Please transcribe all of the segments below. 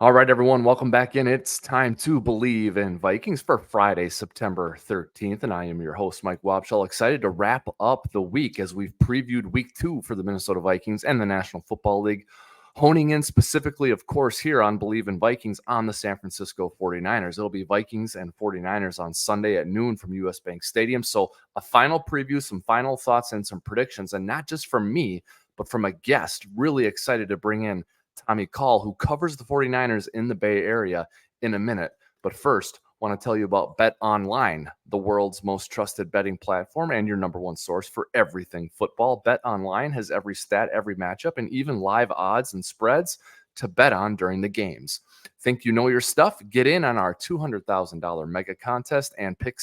All right, everyone, welcome back in. It's time to Bleav in Vikings for Friday, September 13th. And I am your host, Mike Wobschall, excited to wrap up the week as we've previewed week 2 for the Minnesota Vikings and the National Football League, honing in specifically, of course, here on Bleav in Vikings on the San Francisco 49ers. It'll be Vikings and 49ers on Sunday at noon from US Bank Stadium. So a final preview, some final thoughts, and some predictions, and not just from me, but from a guest. Really excited to bring in Tommy Call, who covers the 49ers in the Bay Area, in a minute. But first, want to tell you about Bet Online, the world's most trusted betting platform and your number one source for everything football. Bet Online has every stat, every matchup, and even live odds and spreads to bet on during the games. Think you know your stuff? Get in on our $200,000 mega contest and pick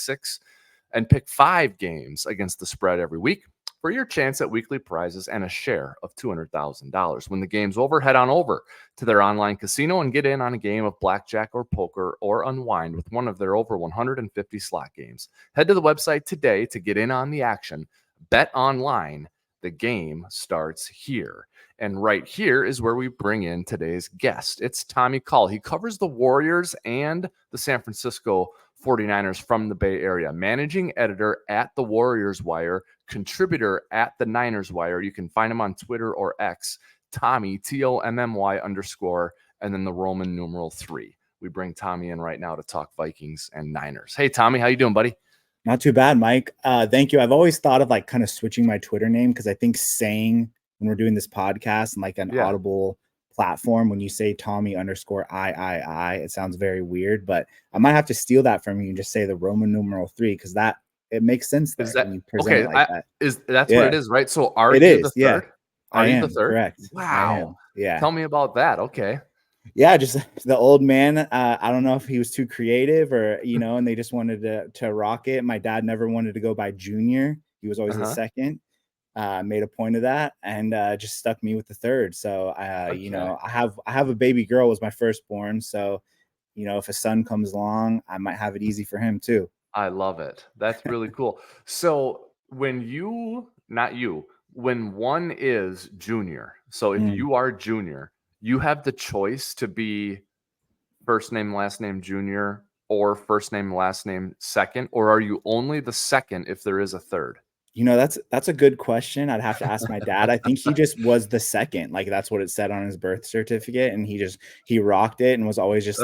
5 games against the spread every week for your chance at weekly prizes and a share of $200,000. When the game's over, head on over to their online casino and get in on a game of blackjack or poker or unwind with one of their over 150 slot games. Head to the website today to get in on the action. Bet Online. The game starts here. And right here is where we bring in today's guest. It's Tommy Call. He covers the Warriors and the San Francisco 49ers from the Bay Area, managing editor at the Warriors Wire, contributor at the Niners Wire. You can find him on Twitter or X, Tommy, TOMMY _ and then the Roman numeral 3. We bring Tommy in right now to talk Vikings and Niners. Hey, Tommy, how you doing, buddy? Not too bad, Mike. Thank you. I've always thought of kind of switching my Twitter name because I think saying when we're doing this podcast and an audible platform, when you say Tommy _I, it sounds very weird, but I might have to steal that from you and just say the Roman numeral 3 because it makes sense there when you present it like that. That's what it is, right? So are you the third? Yeah. Are you the third? Correct. Wow. Yeah. Tell me about that. Okay. Yeah, just the old man. I don't know if he was too creative or, and they just wanted to rock it. My dad never wanted to go by Junior. He was always the second. Made a point of that and just stuck me with the third. So, I have a baby girl, was my firstborn. So, if a son comes along, I might have it easy for him too. I love it. That's really cool. So when one is Junior, so if you are Junior, you have the choice to be first name, last name Junior or first name, last name second, or are you only the second if there is a third? That's a good question. I'd have to ask my dad. I think he just was the second. That's what it said on his birth certificate. And he rocked it and was always just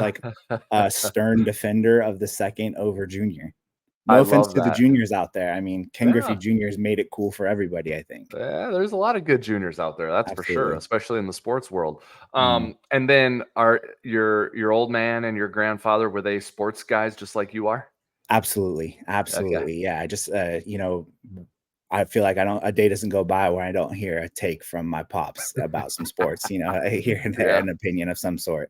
a stern defender of the second over Junior. No offense to the juniors out there. I mean, Ken Griffey Jr. has made it cool for everybody, I think. Yeah, there's a lot of good juniors out there. That's for sure, especially in the sports world. And then are your old man and your grandfather, were they sports guys just like you are? Absolutely. Okay. Yeah. I just, I feel like a day doesn't go by where I don't hear a take from my pops about some sports, here and there, an opinion of some sort.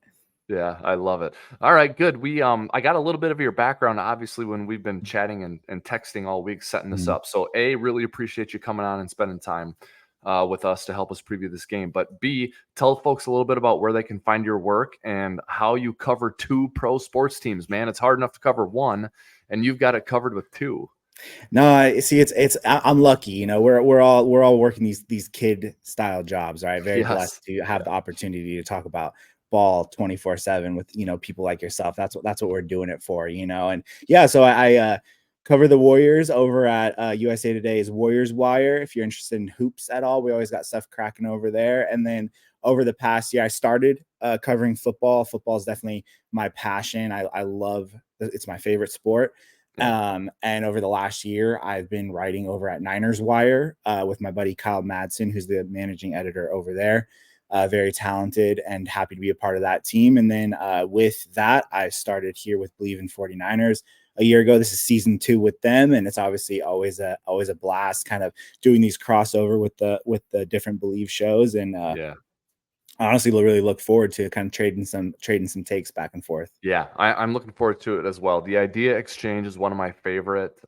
Yeah, I love it. All right, good. I got a little bit of your background, obviously, when we've been chatting and texting all week, setting this up. So A, really appreciate you coming on and spending time with us to help us preview this game. But B, tell folks a little bit about where they can find your work and how you cover 2 pro sports teams. Man, it's hard enough to cover one, and you've got it covered with 2. No, see, I'm lucky. We're all working these kid style jobs. Right, very blessed to have the opportunity to talk about ball 24/7 with people like yourself. That's what we're doing it for. And yeah, so I cover the Warriors over at USA Today's Warriors Wire. If you're interested in hoops at all, we always got stuff cracking over there. And then over the past year, I started covering football. Football is definitely my passion. I love it's my favorite sport. And over the last year, I've been writing over at Niners Wire with my buddy Kyle Madsen, who's the managing editor over there. Very talented and happy to be a part of that team. And then with that, I started here with Bleav in 49ers a year ago. This is season 2 with them, and it's obviously always a blast, kind of doing these crossover with the different Bleav shows. And I honestly really look forward to kind of trading some takes back and forth. Yeah, I'm looking forward to it as well. The idea exchange is one of my favorite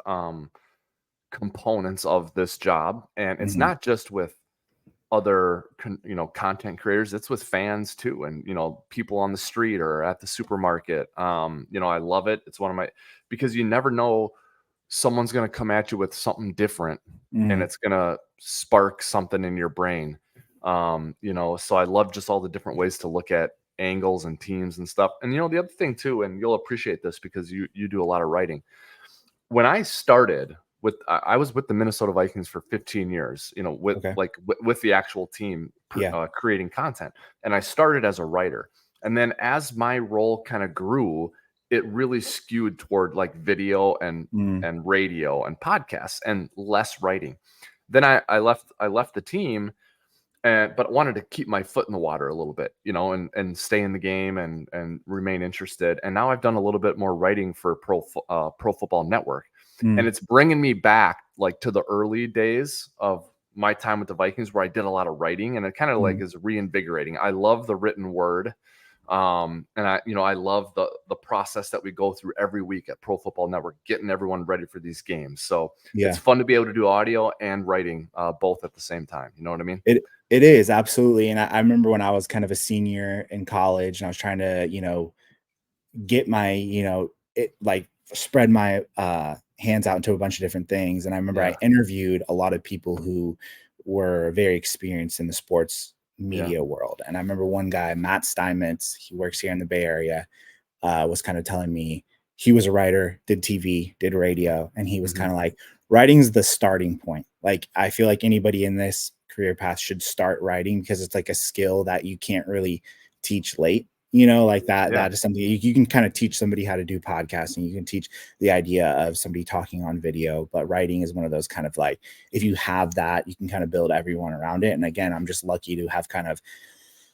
components of this job, and it's not just with other content creators, it's with fans too, and people on the street or at the supermarket. I love it. It's one of my, because you never know, someone's going to come at you with something different and it's going to spark something in your brain. So I love just all the different ways to look at angles and teams and stuff. And the other thing too, and you'll appreciate this because you do a lot of writing. When I started I was with the Minnesota Vikings for 15 years, with with the actual team creating content. And I started as a writer. And then as my role kind of grew, it really skewed toward like video and radio and podcasts and less writing. Then I left the team, but wanted to keep my foot in the water a little bit, and stay in the game and remain interested. And now I've done a little bit more writing for Pro Football Network. And it's bringing me back like to the early days of my time with the Vikings where I did a lot of writing, and it kind of like is reinvigorating. I love the written word. And I love the process that we go through every week at Pro Football Network, getting everyone ready for these games. So it's fun to be able to do audio and writing both at the same time. You know what I mean? It is, absolutely. And I remember when I was kind of a senior in college and I was trying to, get my, spread my hands out into a bunch of different things. And I remember I interviewed a lot of people who were very experienced in the sports media world. And I remember one guy, Matt Steinmetz, he works here in the Bay Area, was kind of telling me he was a writer, did TV, did radio. And he was kind of like, writing's the starting point. Like, I feel like anybody in this career path should start writing because it's like a skill that you can't really teach late. That is something you can kind of teach somebody how to do podcasting. You can teach the idea of somebody talking on video, but writing is one of those kind of like, if you have that, you can kind of build everyone around it. And again, I'm just lucky to have kind of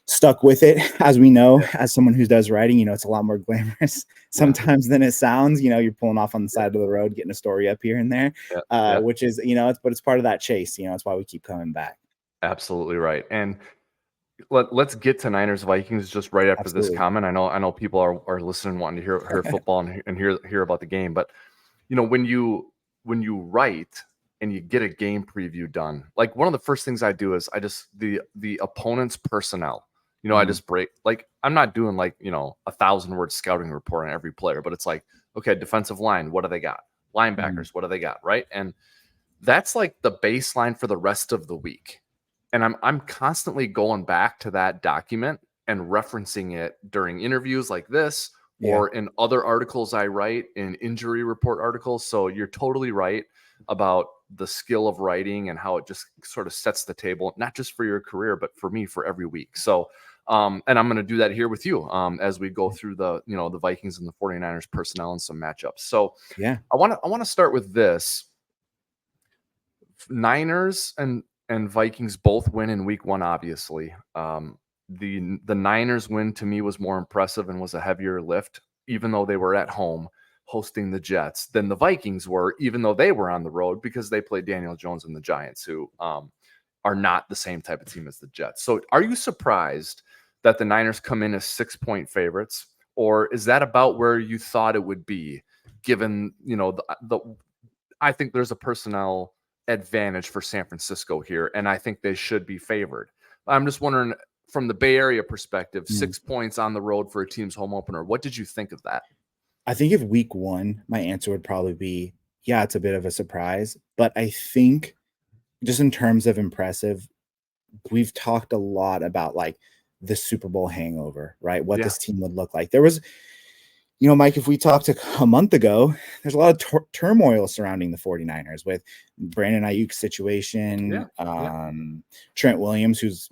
stuck with it. As we know, as someone who does writing, it's a lot more glamorous sometimes than it sounds. You're pulling off on the side of the road, getting a story up here and there, which is, but it's part of that chase. It's why we keep coming back. Absolutely right. And let's get to Niners Vikings just right after this comment. I know people are listening, wanting to hear football and hear about the game. But when you write and you get a game preview done, like one of the first things I do is I just the opponent's personnel. I just break, like, I'm not doing like 1,000-word scouting report on every player, but it's like, okay, defensive line, what do they got? Linebackers, what do they got? Right, and that's like the baseline for the rest of the week. And I'm constantly going back to that document and referencing it during interviews like this or in other articles I write, in injury report articles. So you're totally right about the skill of writing and how it just sort of sets the table, not just for your career, but for me, for every week. So, and I'm going to do that here with you as we go through the Vikings and the 49ers personnel and some matchups. So I want to start with this. Niners and Vikings both win in week one, obviously. The Niners win to me was more impressive and was a heavier lift, even though they were at home hosting the Jets, than the Vikings were, even though they were on the road, because they played Daniel Jones and the Giants, who are not the same type of team as the Jets. So are you surprised that the Niners come in as 6-point favorites, or is that about where you thought it would be, given, I think there's a personnel advantage for San Francisco here, and I think they should be favored. I'm just wondering, from the Bay Area perspective, 6 points on the road for a team's home opener. What did you think of that? I think if week one, my answer would probably be, yeah, it's a bit of a surprise. But I think just in terms of impressive, we've talked a lot about like the Super Bowl hangover, right? What this team would look like. There was, Mike, if we talked a month ago, there's a lot of turmoil surrounding the 49ers with Brandon Ayuk's situation, Trent Williams, who's,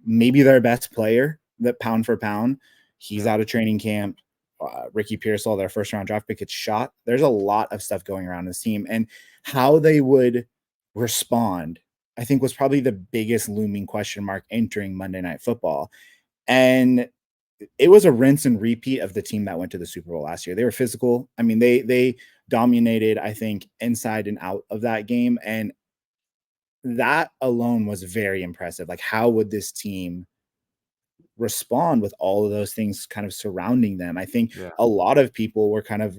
maybe their best player, that pound for pound. He's out of training camp. Ricky Pearsall, their first-round draft pick, gets shot. There's a lot of stuff going around this team. And how they would respond, I think, was probably the biggest looming question mark entering Monday Night Football. And it was a rinse and repeat of the team that went to the Super Bowl last year. They were physical. I mean, they dominated, I think, inside and out of that game. And that alone was very impressive. Like, how would this team respond with all of those things kind of surrounding them? I think a lot of people were kind of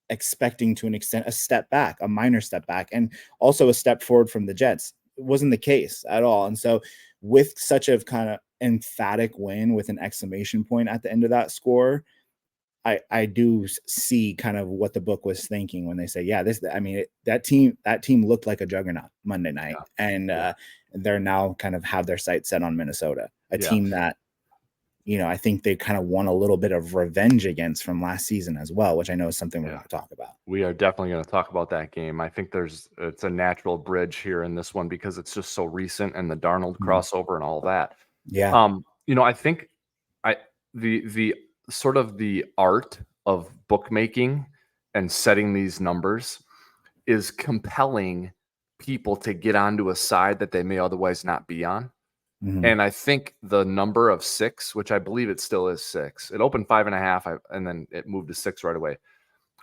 expecting, to an extent, a step back, a minor step back, and also a step forward from the Jets. It wasn't the case at all. And so with such a kind of emphatic win with an exclamation point at the end of that score, I do see kind of what the book was thinking when they say, that team looked like a juggernaut Monday night. And they're now kind of have their sights set on Minnesota, a team that, I think they kind of won a little bit of revenge against from last season as well, which I know is something we're going to talk about. We are definitely going to talk about that game. I think it's a natural bridge here in this one because it's just so recent and the Darnold crossover and all that. Yeah. I think the sort of the art of bookmaking and setting these numbers is compelling people to get onto a side that they may otherwise not be on. And I think the number of 6, which I Bleav it still is 6, it opened 5.5, and then it moved to 6 right away.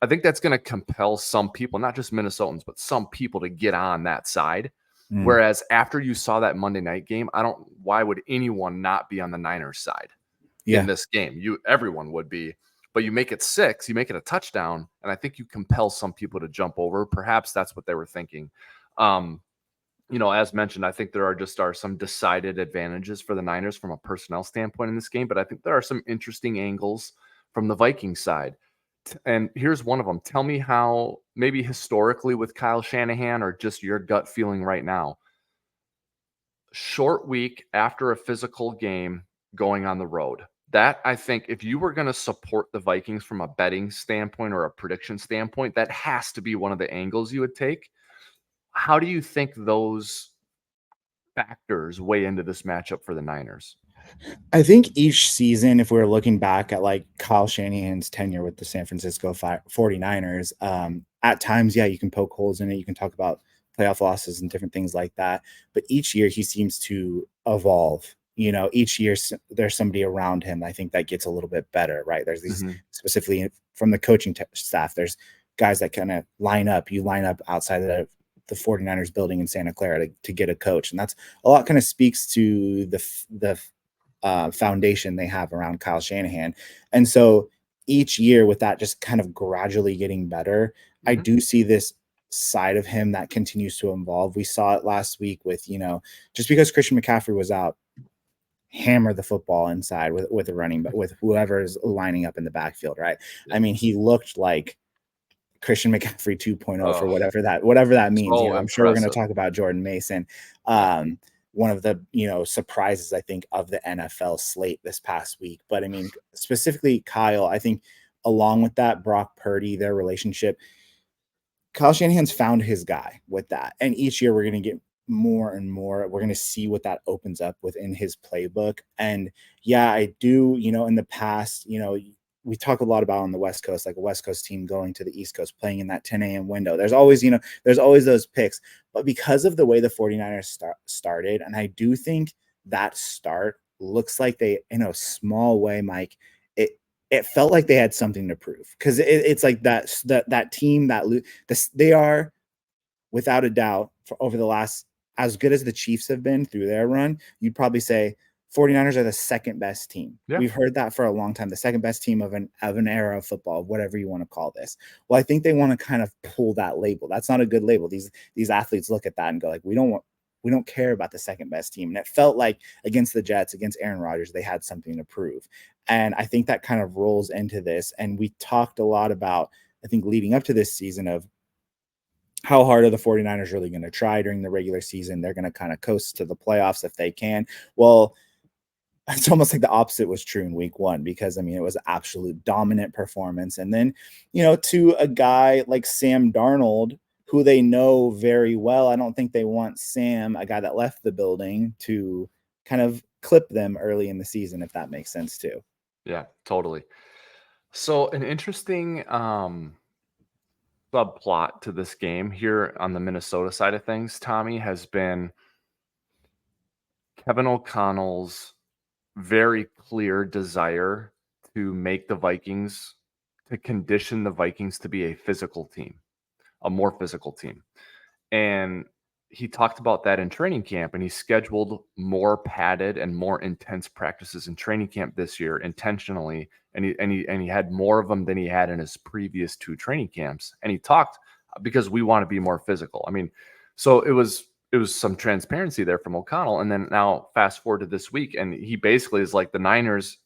I think that's going to compel some people, not just Minnesotans, but some people to get on that side. Whereas after you saw that Monday night game, why would anyone not be on the Niners side in this game? Everyone would be, but you make it 6, you make it a touchdown, and I think you compel some people to jump over. Perhaps that's what they were thinking. As mentioned, I think there are some decided advantages for the Niners from a personnel standpoint in this game, but I think there are some interesting angles from the Vikings side. And here's one of them. Tell me how, maybe historically with Kyle Shanahan or just your gut feeling right now, short week after a physical game going on the road. That, I think, if you were going to support the Vikings from a betting standpoint or a prediction standpoint, that has to be one of the angles you would take. How do you think those factors weigh into this matchup for the Niners? I think each season, if we're looking back at like Kyle Shanahan's tenure with the San Francisco 49ers, at times, you can poke holes in it. You can talk about playoff losses and different things like that. But each year he seems to evolve. Each year there's somebody around him, I think, that gets a little bit better, right? There's these specifically from the coaching staff, there's guys that kind of line up. You line up outside of the 49ers building in Santa Clara to get a coach. And that's a lot kind of speaks to the foundation they have around Kyle Shanahan. And so each year with that just kind of gradually getting better, I do see this side of him that continues to evolve. We saw it last week with, just because Christian McCaffrey was out, hammer the football inside with a running, but with whoever is lining up in the backfield, right? I mean, he looked like Christian McCaffrey 2.0 for whatever that means. I'm sure we're going to talk about Jordan Mason. One of the, surprises, I think, of the NFL slate this past week. But I mean, specifically Kyle, I think along with that, Brock Purdy, their relationship, Kyle Shanahan's found his guy with that. And each year we're going to get more and more. We're going to see what that opens up within his playbook. And I do, in the past, we talk a lot about on the West Coast, like a West Coast team going to the East Coast, playing in that 10 a.m. window. There's always those picks. But because of the way the 49ers started, and I do think that start looks like they, in a small way, Mike, it felt like they had something to prove. Because it's like that team they are, without a doubt, for over the last, as good as the Chiefs have been through their run, you'd probably say 49ers are the second best team. Yeah. We've heard that for a long time. The second best team of an era of football, whatever you want to call this. Well, I think they want to kind of pull that label. That's not a good label. These athletes look at that and go like, we don't care about the second best team. And it felt like against the Jets, against Aaron Rodgers, they had something to prove. And I think that kind of rolls into this. And we talked a lot about, I think, leading up to this season of how hard are the 49ers really going to try during the regular season? They're going to kind of coast to the playoffs if they can. Well, it's almost like the opposite was true in week 1, because, I mean, it was absolute dominant performance. And then, to a guy like Sam Darnold, who they know very well, I don't think they want Sam, a guy that left the building, to kind of clip them early in the season, if that makes sense too. Yeah, totally. So an interesting subplot to this game here on the Minnesota side of things, Tommy, has been Kevin O'Connell's very clear desire to make the Vikings, to condition the Vikings to be a physical team, a more physical team. And he talked about that in training camp, and he scheduled more padded and more intense practices in training camp this year intentionally. And he had more of them than he had in his previous 2 training camps. And he talked because we want to be more physical. I mean, so it was some transparency there from O'Connell. And then now fast forward to this week, and he basically is like, the Niners,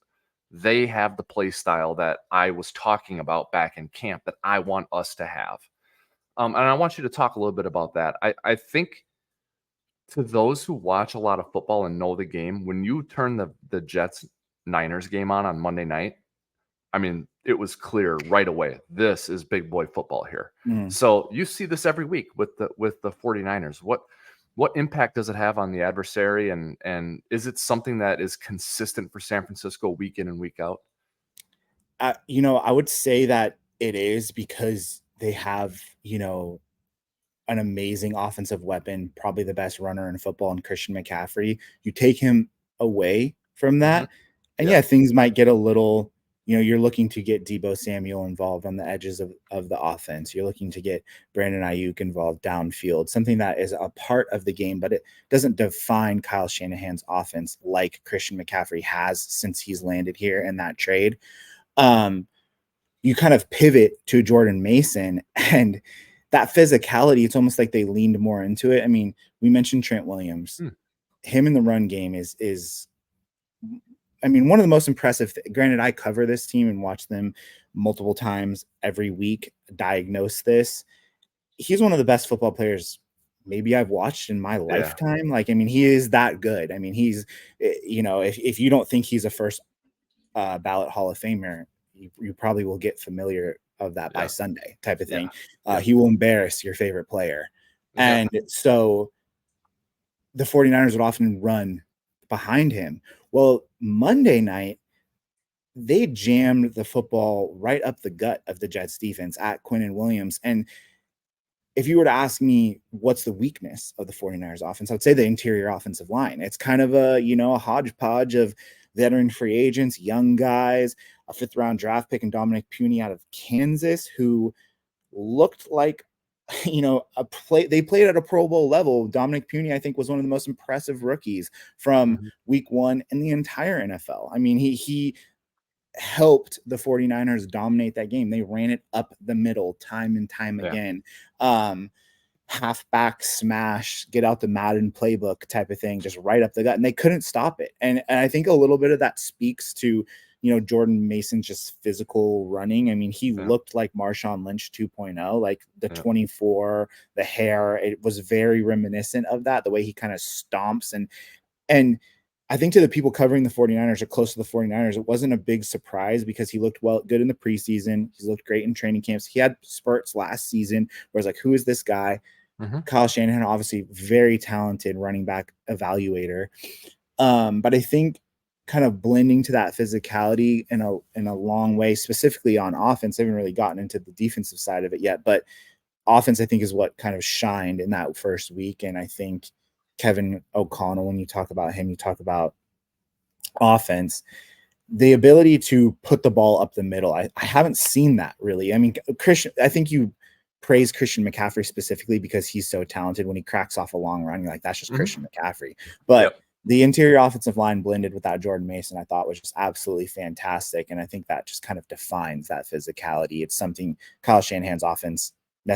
they have the play style that I was talking about back in camp that I want us to have. And I want you to talk a little bit about that. I think, to those who watch a lot of football and know the game, when you turn the Jets Niners game on Monday night, I mean, it was clear right away. This is big boy football here. So you see this every week with the 49ers. What impact does it have on the adversary? And is it something that is consistent for San Francisco week in and week out? I would say that it is, because they have, an amazing offensive weapon, probably the best runner in football, in Christian McCaffrey. You take him away from that, and things might get a little, you're looking to get Deebo Samuel involved on the edges of the offense. You're looking to get Brandon Ayuk involved downfield, something that is a part of the game, but it doesn't define Kyle Shanahan's offense like Christian McCaffrey has since he's landed here in that trade. You kind of pivot to Jordan Mason, and that physicality, it's almost like they leaned more into it. I mean, we mentioned Trent Williams. Him in the run game is one of the most impressive. Granted, I cover this team and watch them multiple times every week, diagnose this. He's one of the best football players maybe I've watched in my lifetime. Like, he is that good. He's, if you don't think he's a first ballot Hall of Famer, you probably will get familiar of that by Sunday type of thing. He will embarrass your favorite player. And so the 49ers would often run behind him. Well, Monday night, they jammed the football right up the gut of the Jets defense at Quinnen Williams. And if you were to ask me what's the weakness of the 49ers offense, I would say the interior offensive line. It's kind of a hodgepodge of veteran free agents, young guys, a 5th round draft pick, and Dominic Puny out of Kansas, who looked like, they played at a Pro Bowl level. Dominic Puny, I think, was one of the most impressive rookies from week 1 in the entire NFL. He helped the 49ers dominate that game. They ran it up the middle time and time again. Halfback smash, get out the Madden playbook type of thing, just right up the gut, and they couldn't stop it. And I think a little bit of that speaks to, Jordan Mason's just physical running. He looked like Marshawn Lynch 2.0, like the 24, the hair. It was very reminiscent of that, the way he kind of stomps. And I think to the people covering the 49ers or close to the 49ers, it wasn't a big surprise, because he looked good in the preseason. He looked great in training camps. He had spurts last season where it's like, who is this guy? Kyle Shanahan, obviously very talented running back evaluator. But I think kind of blending to that physicality in a long way, specifically on offense. I haven't really gotten into the defensive side of it yet, but offense, I think, is what kind of shined in that first week. And I think Kevin O'Connell, when you talk about him, you talk about offense, the ability to put the ball up the middle. I haven't seen that really. Christian, I think you praise Christian McCaffrey specifically because he's so talented. When he cracks off a long run, you're like, that's just Christian McCaffrey. But the interior offensive line blended with that Jordan Mason, I thought, was just absolutely fantastic. And I think that just kind of defines that physicality. It's something Kyle Shanahan's offense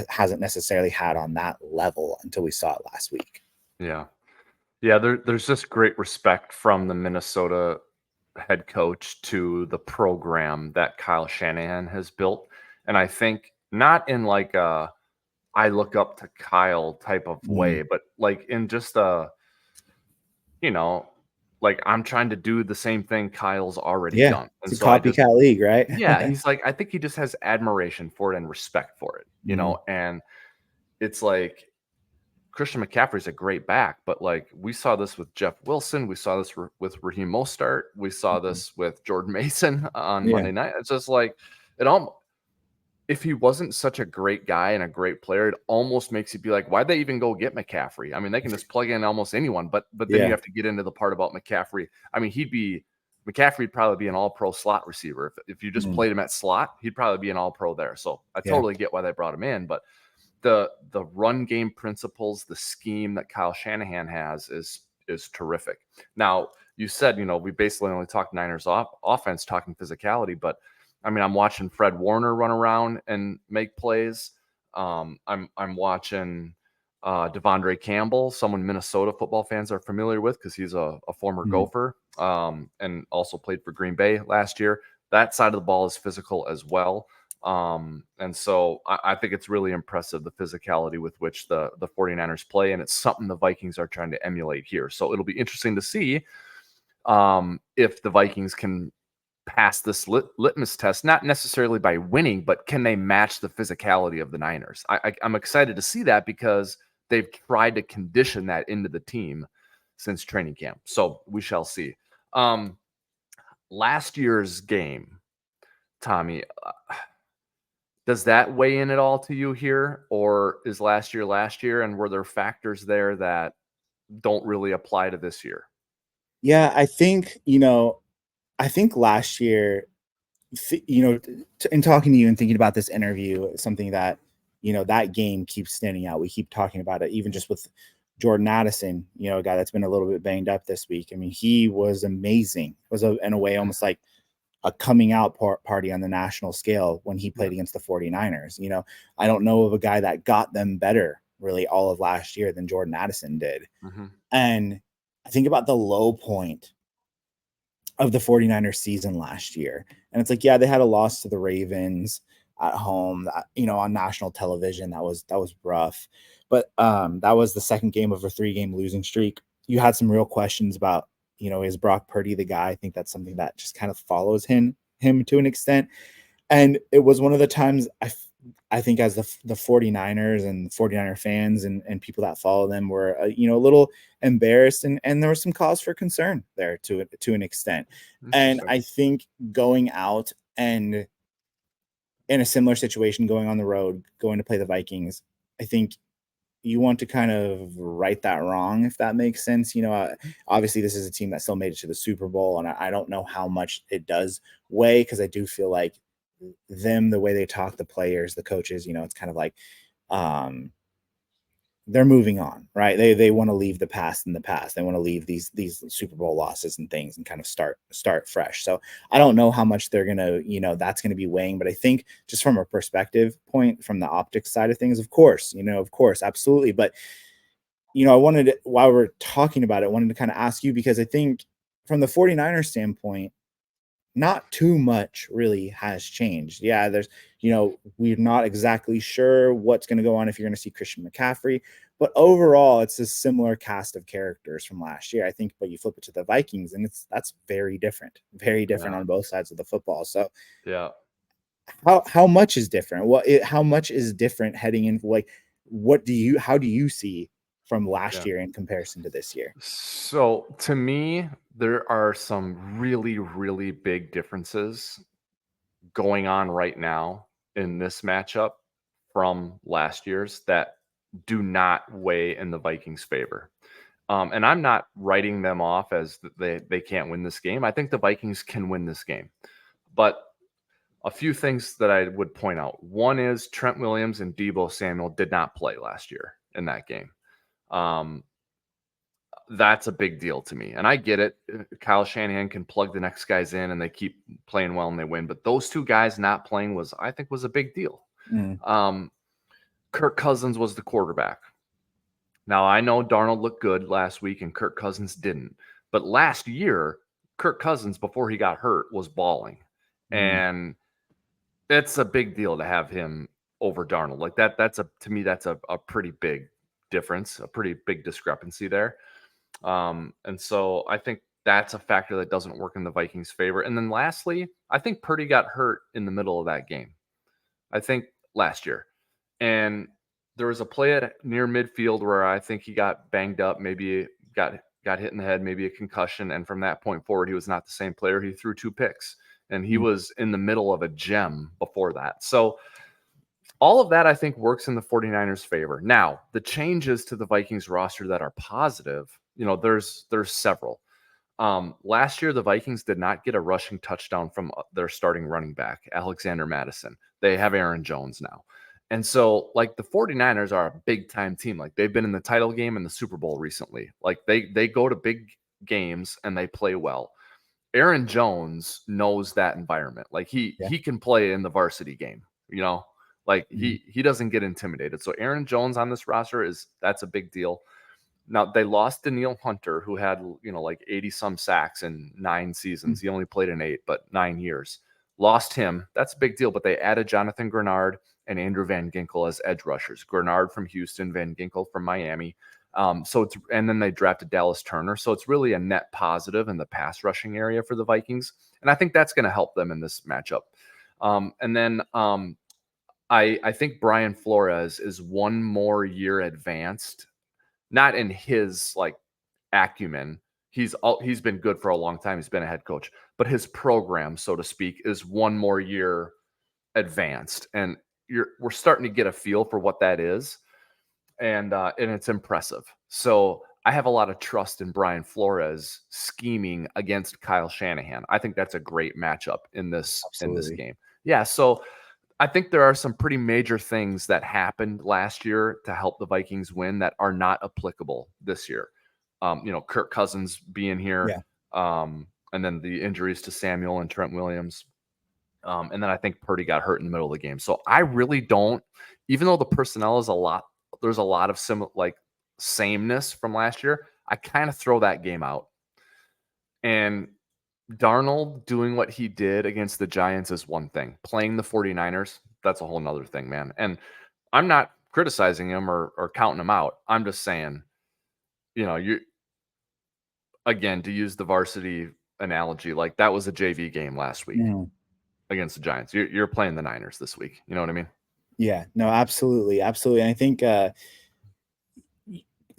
hasn't necessarily had on that level until we saw it last week. Yeah. There's just great respect from the Minnesota head coach to the program that Kyle Shanahan has built. And I think not in like a I look up to Kyle type of way, but like in just a, like I'm trying to do the same thing Kyle's already done. And it's a copycat league, right? He's like, I think he just has admiration for it and respect for it, and it's like Christian McCaffrey's a great back, but like we saw this with Jeff Wilson, we saw this with Raheem Mostert, we saw this with Jordan Mason on Monday night. It's just like if he wasn't such a great guy and a great player, it almost makes you be like, why'd they even go get McCaffrey? They can just plug in almost anyone, but then you have to get into the part about McCaffrey. McCaffrey'd probably be an all-pro slot receiver. If you just played him at slot, he'd probably be an all-pro there. So I totally get why they brought him in, but the run game principles, the scheme that Kyle Shanahan has is terrific. Now, you said, we basically only talked Niners offense, talking physicality, but I'm watching Fred Warner run around and make plays. I'm watching Devondre Campbell, someone Minnesota football fans are familiar with because he's a former Gopher and also played for Green Bay last year. That side of the ball is physical as well. And so I think it's really impressive, the physicality with which the 49ers play, and it's something the Vikings are trying to emulate here. So it'll be interesting to see if the Vikings can pass this litmus test, not necessarily by winning, but can they match the physicality of the Niners? I'm excited to see that because they've tried to condition that into the team since training camp. So we shall see. Last year's game, Tommy, does that weigh in at all to you here? Or is last year? And were there factors there that don't really apply to this year? Yeah, I think, I think last year, in talking to you and thinking about this interview, something that, that game keeps standing out. We keep talking about it, even just with Jordan Addison, a guy that's been a little bit banged up this week. I mean, he was amazing. It was, in a way, almost like a coming out party on the national scale when he played against the 49ers. I don't know of a guy that got them better really all of last year than Jordan Addison did. Mm-hmm. And I think about the low point of the 49ers season last year. And it's like, yeah, they had a loss to the Ravens at home, on national television. That was rough. But that was the second game of a 3-game losing streak. You had some real questions about, is Brock Purdy the guy? I think that's something that just kind of follows him to an extent. And it was one of the times I think as the 49ers and 49er fans and people that follow them were, a little embarrassed and there was some cause for concern there to an extent. And I think going out and in a similar situation, going on the road, going to play the Vikings, I think you want to kind of right that wrong, if that makes sense. Obviously this is a team that still made it to the Super Bowl, and I don't know how much it does weigh, because I do feel like the way they talk, the players, the coaches, it's kind of like they're moving on, right? They want to leave the past in the past. They want to leave these Super Bowl losses and things and kind of start fresh. So I don't know how much they're gonna, that's gonna be weighing, but I think just from a perspective point, from the optics side of things, of course, absolutely. But while we're talking about it, I wanted to kind of ask you, because I think from the 49ers standpoint, not too much really has changed. Yeah, there's, we're not exactly sure what's going to go on if you're going to see Christian McCaffrey, but overall, it's a similar cast of characters from last year, I think. But you flip it to the Vikings, and that's very different on both sides of the football. So, yeah, how much is different? How much is different heading in? Like, how do you see from last year in comparison to this year? So to me, there are some really, really big differences going on right now in this matchup from last year's that do not weigh in the Vikings' favor. And I'm not writing them off as they can't win this game. I think the Vikings can win this game. But a few things that I would point out. One is Trent Williams and Deebo Samuel did not play last year in that game. That's a big deal to me. And I get it. Kyle Shanahan can plug the next guys in and they keep playing well and they win. But those two guys not playing I think was a big deal. Kirk Cousins was the quarterback. Now, I know Darnold looked good last week and Kirk Cousins didn't. But last year, Kirk Cousins, before he got hurt, was balling. And it's a big deal to have him over Darnold. Like to me, that's a pretty big difference, a pretty big discrepancy there. And so I think that's a factor that doesn't work in the Vikings' favor. And then lastly, I think Purdy got hurt in the middle of that game. I think last year. And there was a play near midfield where I think he got banged up, maybe got hit in the head, maybe a concussion. And from that point forward, he was not the same player. He threw 2 picks and he was in the middle of a gem before that. So all of that, I think, works in the 49ers' favor. Now, the changes to the Vikings roster that are positive, there's several. Last year, the Vikings did not get a rushing touchdown from their starting running back, Alexander Mattison. They have Aaron Jones now. And so, like, the 49ers are a big-time team. Like, they've been in the title game and the Super Bowl recently. Like, they go to big games and they play well. Aaron Jones knows that environment. Like, he can play in the varsity game, Like, he doesn't get intimidated. So Aaron Jones on this roster that's a big deal. Now, they lost Danielle Hunter, who had, like 80 some sacks in 9 seasons. He only played in 8, but 9 years. Lost him. That's a big deal. But they added Jonathan Grenard and Andrew Van Ginkel as edge rushers. Grenard from Houston, Van Ginkel from Miami. And then they drafted Dallas Turner. So it's really a net positive in the pass rushing area for the Vikings. And I think that's going to help them in this matchup. I think Brian Flores is one more year advanced, not in his like acumen. He's been good for a long time. He's been a head coach, but his program, so to speak, is one more year advanced, and we're starting to get a feel for what that is, and it's impressive. So I have a lot of trust in Brian Flores scheming against Kyle Shanahan. I think that's a great matchup in this game. Yeah, so I think there are some pretty major things that happened last year to help the Vikings win that are not applicable this year. Kirk Cousins being here, and then the injuries to Samuel and Trent Williams. And then I think Purdy got hurt in the middle of the game. So I really don't, even though the personnel is there's a lot of sameness from last year, I kind of throw that game out. And Darnold doing what he did against the Giants is one thing. Playing the 49ers, that's a whole nother thing, man. And I'm not criticizing him or counting him out. I'm just saying, again, to use the varsity analogy, like that was a JV game last week against the Giants. You're playing the Niners this week. You know what I mean? Yeah, no, absolutely. Absolutely. And I think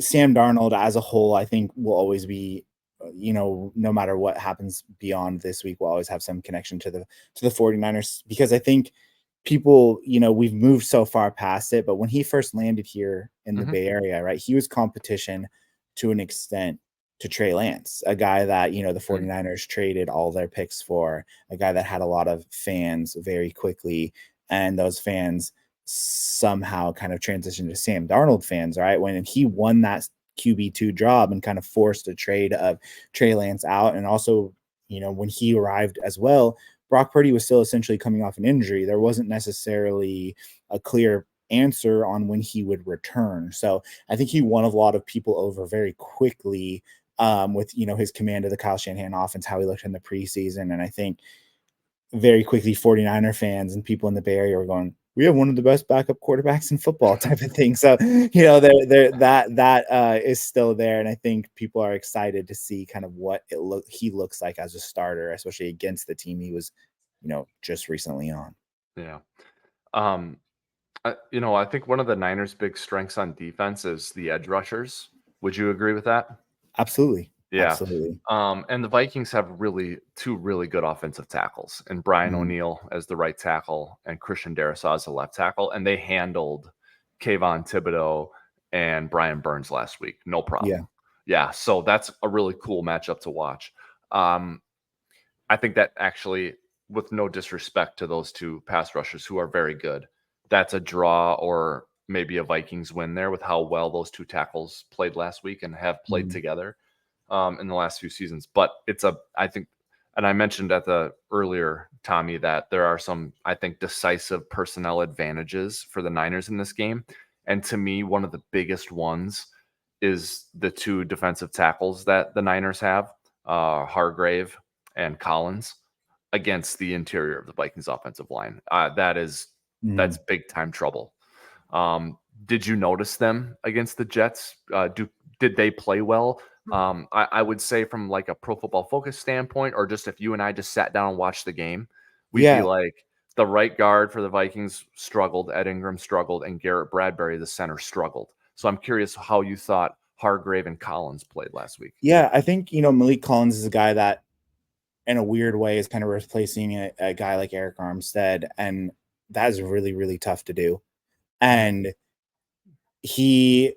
Sam Darnold as a whole, I think will always be, no matter what happens beyond this week, we'll always have some connection to the 49ers, because I think people, we've moved so far past it, but when he first landed here in the Bay Area, right, he was competition to an extent to Trey Lance, a guy that, the 49ers traded all their picks for, a guy that had a lot of fans very quickly. And those fans somehow kind of transitioned to Sam Darnold fans, right? When he won that QB2 job and kind of forced a trade of Trey Lance out. And also, when he arrived as well, Brock Purdy was still essentially coming off an injury. There wasn't necessarily a clear answer on when he would return. So I think he won a lot of people over very quickly with, his command of the Kyle Shanahan offense, how he looked in the preseason. And I think very quickly 49er fans and people in the Bay Area were going, we have one of the best backup quarterbacks in football type of thing. So, that is still there. And I think people are excited to see kind of what he looks like as a starter, especially against the team he was, just recently on. Yeah. I think one of the Niners' big strengths on defense is the edge rushers. Would you agree with that? Absolutely. Yeah. Absolutely. And the Vikings have two really good offensive tackles, and Brian O'Neill as the right tackle and Christian Darrisaw as the left tackle. And they handled Kayvon Thibodeau and Brian Burns last week. No problem. Yeah. So that's a really cool matchup to watch. I think that actually, with no disrespect to those two pass rushers who are very good, that's a draw or maybe a Vikings win there with how well those two tackles played last week and have played together in the last few seasons. But I think, and I mentioned at the earlier, Tommy, that there are some, I think, decisive personnel advantages for the Niners in this game. And to me, one of the biggest ones is the two defensive tackles that the Niners have, Hargrave and Collins, against the interior of the Vikings offensive line. That's big time trouble. Did you notice them against the Jets? Did they play well? I would say from like a Pro Football Focus standpoint, or just if you and I just sat down and watched the game, we'd be like, the right guard for the Vikings struggled, Ed Ingram struggled, and Garrett Bradbury, the center, struggled. So I'm curious how you thought Hargrave and Collins played last week. Yeah, I think, Malik Collins is a guy that in a weird way is kind of replacing a guy like Eric Armstead. And that is really, really tough to do. And he,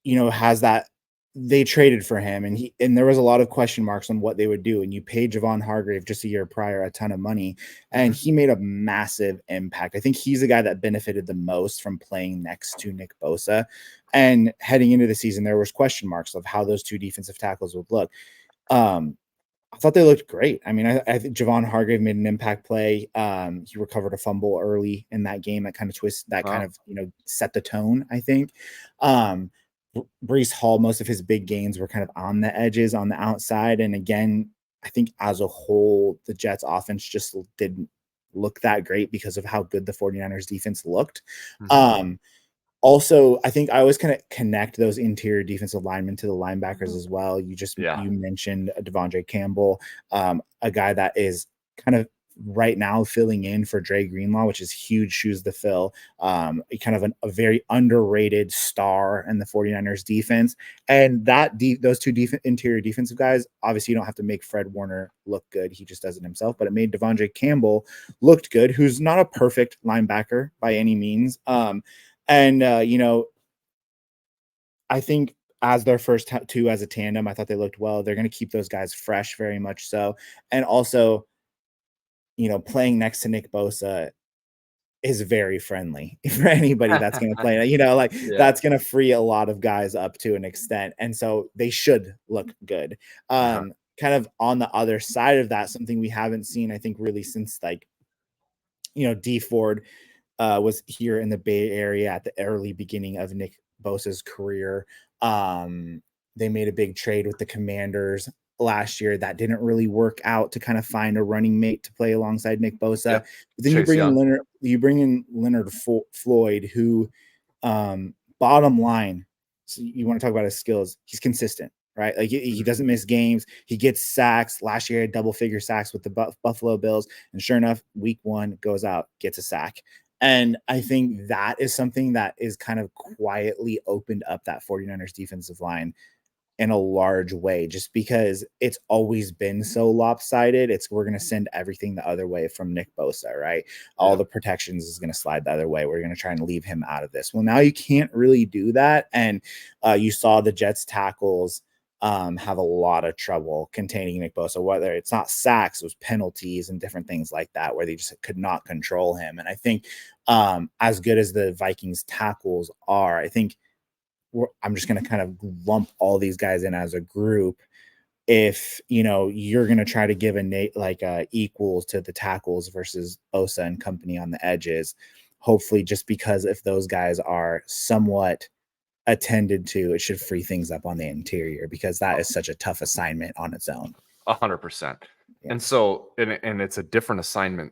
has that. They traded for him, and there was a lot of question marks on what they would do. And you paid Javon Hargrave just a year prior a ton of money, and he made a massive impact. I think he's the guy that benefited the most from playing next to Nick Bosa. And heading into the season, there was question marks of how those two defensive tackles would look. I thought they looked great. I mean, I think Javon Hargrave made an impact play. He recovered a fumble early in that game that kind of set the tone, I think. Breece Hall, most of his big gains were kind of on the edges, on the outside. And again, I think as a whole, the Jets offense just didn't look that great because of how good the 49ers defense looked. Also, I think I always kind of connect those interior defensive linemen to the linebackers as well. Yeah. You mentioned Devondre Campbell, a guy that is kind of right now filling in for Dre Greenlaw, which is huge shoes to fill. Kind of a very underrated star in the 49ers defense. And those two interior defensive guys, obviously you don't have to make Fred Warner look good. He just does it himself, but it made Devondre Campbell looked good, who's not a perfect linebacker by any means. I think as their first two as a tandem, I thought they looked well. They're going to keep those guys fresh, very much so. And also, playing next to Nick Bosa is very friendly for anybody that's going to play. Yeah. That's going to free a lot of guys up to an extent. And so they should look good. Uh-huh. Kind of on the other side of that, something we haven't seen, I think, really since D Ford was here in the Bay Area at the early beginning of Nick Bosa's career. They made a big trade with the Commanders last year that didn't really work out to kind of find a running mate to play alongside Nick Bosa. Yep. But then Chase Young. you bring in Leonard Floyd, who bottom line, so you want to talk about his skills, he's consistent, right? Like he doesn't miss games. He gets sacks. Last year, double figure sacks with the Buffalo Bills. And sure enough, week 1 goes out, gets a sack. And I think that is something that is kind of quietly opened up that 49ers defensive line in a large way, just because it's always been so lopsided. We're going to send everything the other way from Nick Bosa, right? All the protections is going to slide the other way. We're going to try and leave him out of this. Well, now you can't really do that. And you saw the Jets tackles have a lot of trouble containing Nick Bosa, whether it's not sacks, it was penalties and different things like that, where they just could not control him. And I think as good as the Vikings tackles are, I think I'm just going to kind of lump all these guys in as a group. If you're going to try to give equals to the tackles versus Bosa and company on the edges, hopefully, just because if those guys are somewhat attended to, it should free things up on the interior, because that is such a tough assignment on its own. 100%. Yeah. And so, and it's a different assignment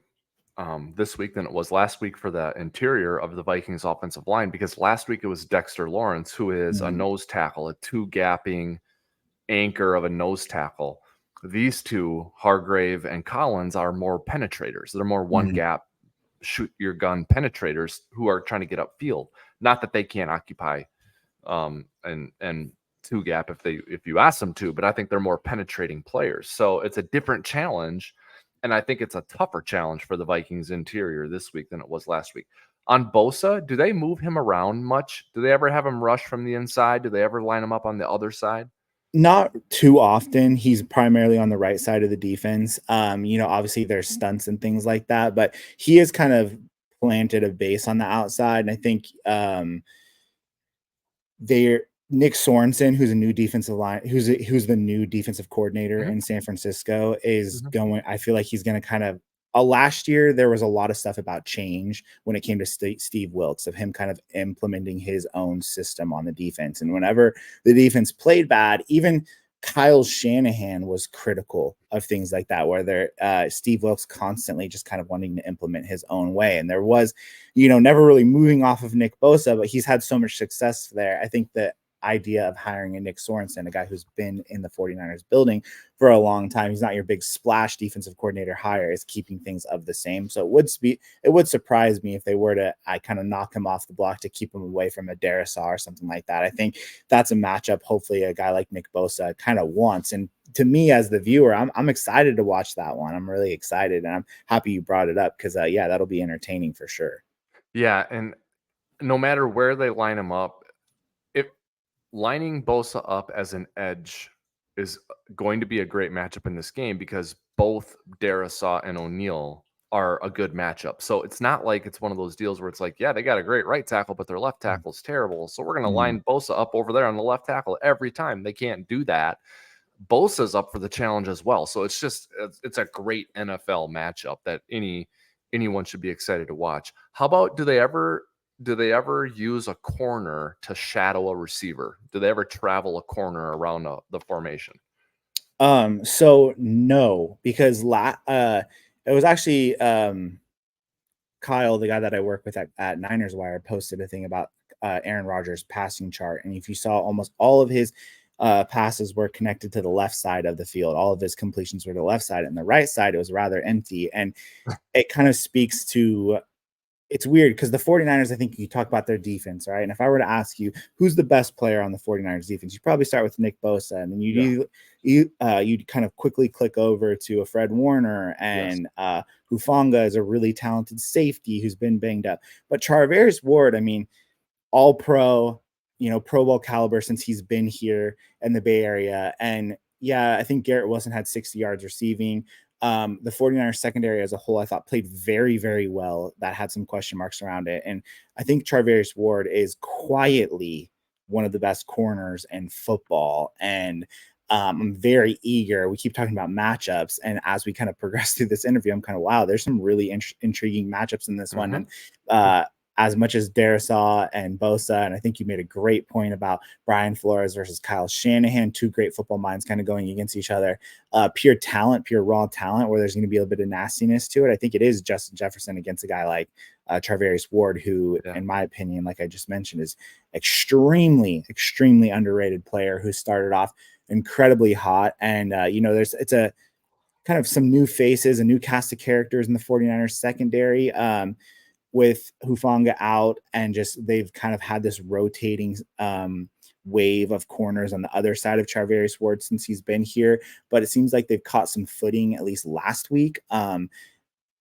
this week than it was last week for the interior of the Vikings offensive line, because last week it was Dexter Lawrence, who is a nose tackle, a 2-gapping anchor of a nose tackle. These two, Hargrave and Collins, are more penetrators. They're more one gap, shoot your gun penetrators who are trying to get upfield. Not that they can't occupy and 2-gap if you ask them to, but I think they're more penetrating players. So it's a different challenge. And I think it's a tougher challenge for the Vikings interior this week than it was last week. On Bosa, do they move him around much? Do they ever have him rush from the inside? Do they ever line him up on the other side? Not too often. He's primarily on the right side of the defense. Obviously there's stunts and things like that, but he has kind of planted a base on the outside. And I think Nick Sorensen, who's a new defensive line, who's the new defensive coordinator in San Francisco, is going. I feel like he's going to kind of. Last year, there was a lot of stuff about change when it came to Steve Wilkes, of him kind of implementing his own system on the defense. And whenever the defense played bad, even Kyle Shanahan was critical of things like that, where Steve Wilkes constantly just kind of wanting to implement his own way. And there was, never really moving off of Nick Bosa, but he's had so much success there. I think that idea of hiring a Nick Sorensen, a guy who's been in the 49ers building for a long time, he's not your big splash defensive coordinator hire, is keeping things of the same. So it would surprise me if they were to kind of knock him off the block to keep him away from a Darisaw or something like that. I think that's a matchup hopefully a guy like Nick Bosa kind of wants. And to me, as the viewer, I'm excited to watch that one. I'm really excited, and I'm happy you brought it up, because that'll be entertaining for sure. Yeah, and no matter where they line him up, if lining Bosa up as an edge is going to be a great matchup in this game, because both Darisaw and O'Neal are a good matchup. So it's not like it's one of those deals where it's like, yeah, they got a great right tackle, but their left tackle's terrible, so we're going to line Bosa up over there on the left tackle every time. They can't do that. Bosa's up for the challenge as well. So it's a great NFL matchup that anyone should be excited to watch. How about, do they ever use a corner to shadow a receiver? Do they ever travel a corner around the formation? So no, because it was actually Kyle, the guy that I work with at Niners Wire, posted a thing about Aaron Rodgers' passing chart, and if you saw, almost all of his passes were connected to the left side of the field. All of his completions were to the left side, and the right side, it was rather empty. And it kind of speaks to, it's weird because the 49ers, I think you talk about their defense, right? And if I were to ask you who's the best player on the 49ers defense, you'd probably start with Nick Bosa, and then you'd kind of quickly click over to a Fred Warner, and Hufanga is a really talented safety who's been banged up. But Charvarius Ward, I mean, all pro, Pro Bowl caliber since he's been here in the Bay Area. And yeah, I think Garrett Wilson had 60 yards receiving. The 49ers secondary as a whole, I thought, played very, very well. That had some question marks around it. And I think Charvarius Ward is quietly one of the best corners in football. And I'm very eager. We keep talking about matchups. And as we kind of progress through this interview, I'm kind of, wow, there's some really intriguing matchups in this one. And as much as Darisaw and Bosa, and I think you made a great point about Brian Flores versus Kyle Shanahan, two great football minds kind of going against each other. Pure talent, pure raw talent, where there's going to be a little bit of nastiness to it. I think it is Justin Jefferson against a guy like Charvarius Ward, who, in my opinion, like I just mentioned, is extremely, extremely underrated player who started off incredibly hot. And, it's a kind of some new faces, a new cast of characters in the 49ers secondary. With Hufanga out, and just they've kind of had this rotating wave of corners on the other side of Charvarius Ward since he's been here, but it seems like they've caught some footing at least last week.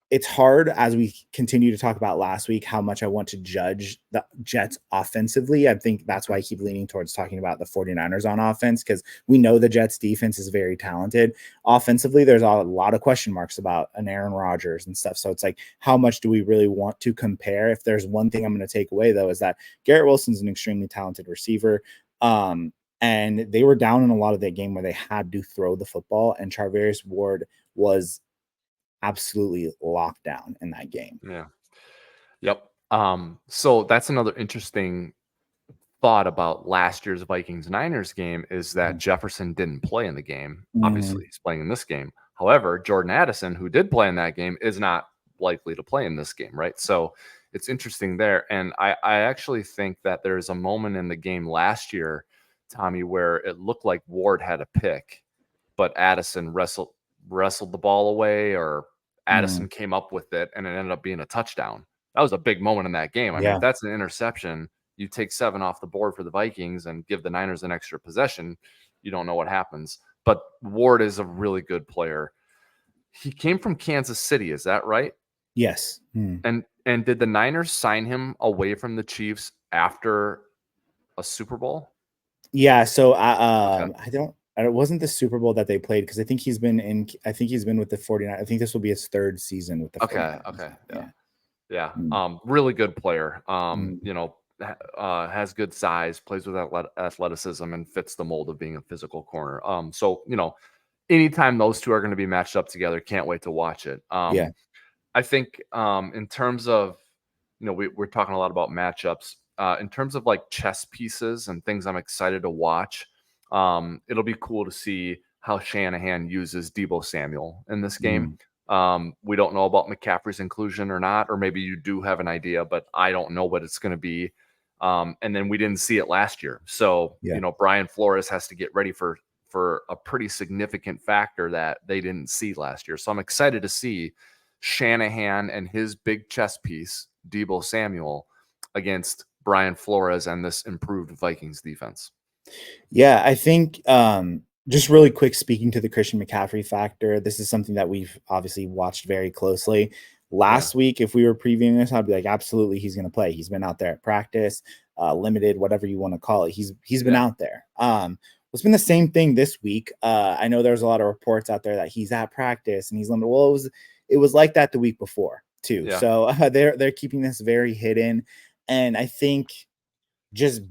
It's hard, as we continue to talk about last week, how much I want to judge the Jets offensively. I think that's why I keep leaning towards talking about the 49ers on offense, because we know the Jets defense is very talented. Offensively, there's a lot of question marks about an Aaron Rodgers and stuff. So it's like, how much do we really want to compare? If there's one thing I'm going to take away, though, is that Garrett Wilson's an extremely talented receiver. And they were down in a lot of that game where they had to throw the football, and Charvarius Ward was absolutely locked down in that game. Yeah. Yep. So that's another interesting thought about last year's Vikings-Niners game, is that Jefferson didn't play in the game. Obviously, he's playing in this game. However, Jordan Addison, who did play in that game, is not likely to play in this game, right? So it's interesting there. And I actually think that there's a moment in the game last year, Tommy, where it looked like Ward had a pick, but Addison wrestled the ball away, or Addison came up with it, and it ended up being a touchdown. That was a big moment in that game. I mean, if that's an interception, you take 7 off the board for the Vikings and give the Niners an extra possession, you don't know what happens. But Ward is a really good player. He came from Kansas City, is that right? Yes. And did the Niners sign him away from the Chiefs after a Super Bowl? Yeah, so it wasn't the Super Bowl that they played, because I think he's been with the 49ers. I think this will be his 3rd season with the 49ers. Okay. Yeah. Really good player. Has good size, plays with athleticism, and fits the mold of being a physical corner. So, anytime those two are going to be matched up together, can't wait to watch it. I think in terms of, we're talking a lot about matchups. In terms of like chess pieces and things I'm excited to watch, it'll be cool to see how Shanahan uses Deebo Samuel in this game. We don't know about McCaffrey's inclusion or not, or maybe you do have an idea, but I don't know what it's going to be. And then we didn't see it last year. So, Brian Flores has to get ready for a pretty significant factor that they didn't see last year. So I'm excited to see Shanahan and his big chess piece, Deebo Samuel, against Brian Flores and this improved Vikings defense. Yeah, I think just really quick, speaking to the Christian McCaffrey factor, this is something that we've obviously watched very closely. Last week, if we were previewing this, I'd be like, absolutely, he's going to play. He's been out there at practice, limited, whatever you want to call it. He's been out there. It's been the same thing this week. I know there's a lot of reports out there that he's at practice and he's limited. Well, it was like that the week before too. Yeah. So they're keeping this very hidden. And I think, just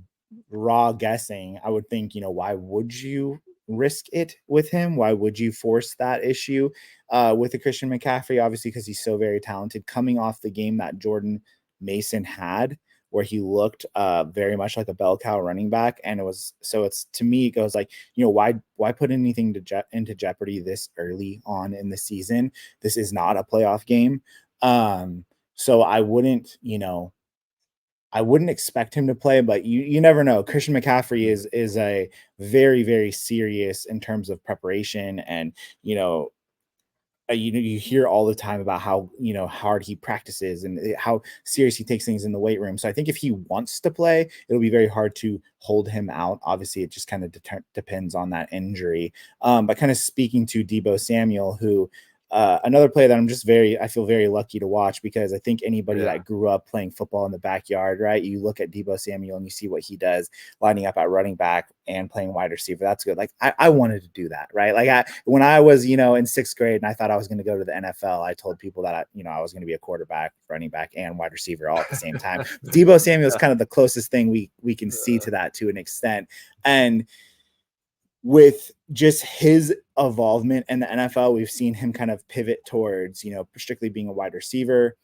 raw guessing, I would think, why would you risk it with him? Why would you force that issue with the Christian McCaffrey? Obviously, because he's so very talented, coming off the game that Jordan Mason had, where he looked very much like a bell cow running back. And it's, to me, it goes like, why put anything into jeopardy this early on in the season? This is not a playoff game. So I wouldn't, I wouldn't expect him to play, but you never know. Christian McCaffrey is a very, very serious in terms of preparation, and you know, you hear all the time about how hard he practices and how serious he takes things in the weight room. So I think if he wants to play, it'll be very hard to hold him out. Obviously, it just kind of depends on that injury. But kind of speaking to Deebo Samuel, who another player that I feel very lucky to watch, because I think anybody that grew up playing football in the backyard, right? You look at Deebo Samuel and you see what he does lining up at running back and playing wide receiver. That's good. Like I wanted to do that, right? Like when I was, in 6th grade and I thought I was going to go to the NFL, I told people that I was going to be a quarterback, running back, and wide receiver all at the same time. Deebo Samuel is kind of the closest thing we can see to that to an extent. And with just his involvement in the NFL, we've seen him kind of pivot towards, strictly being a wide receiver.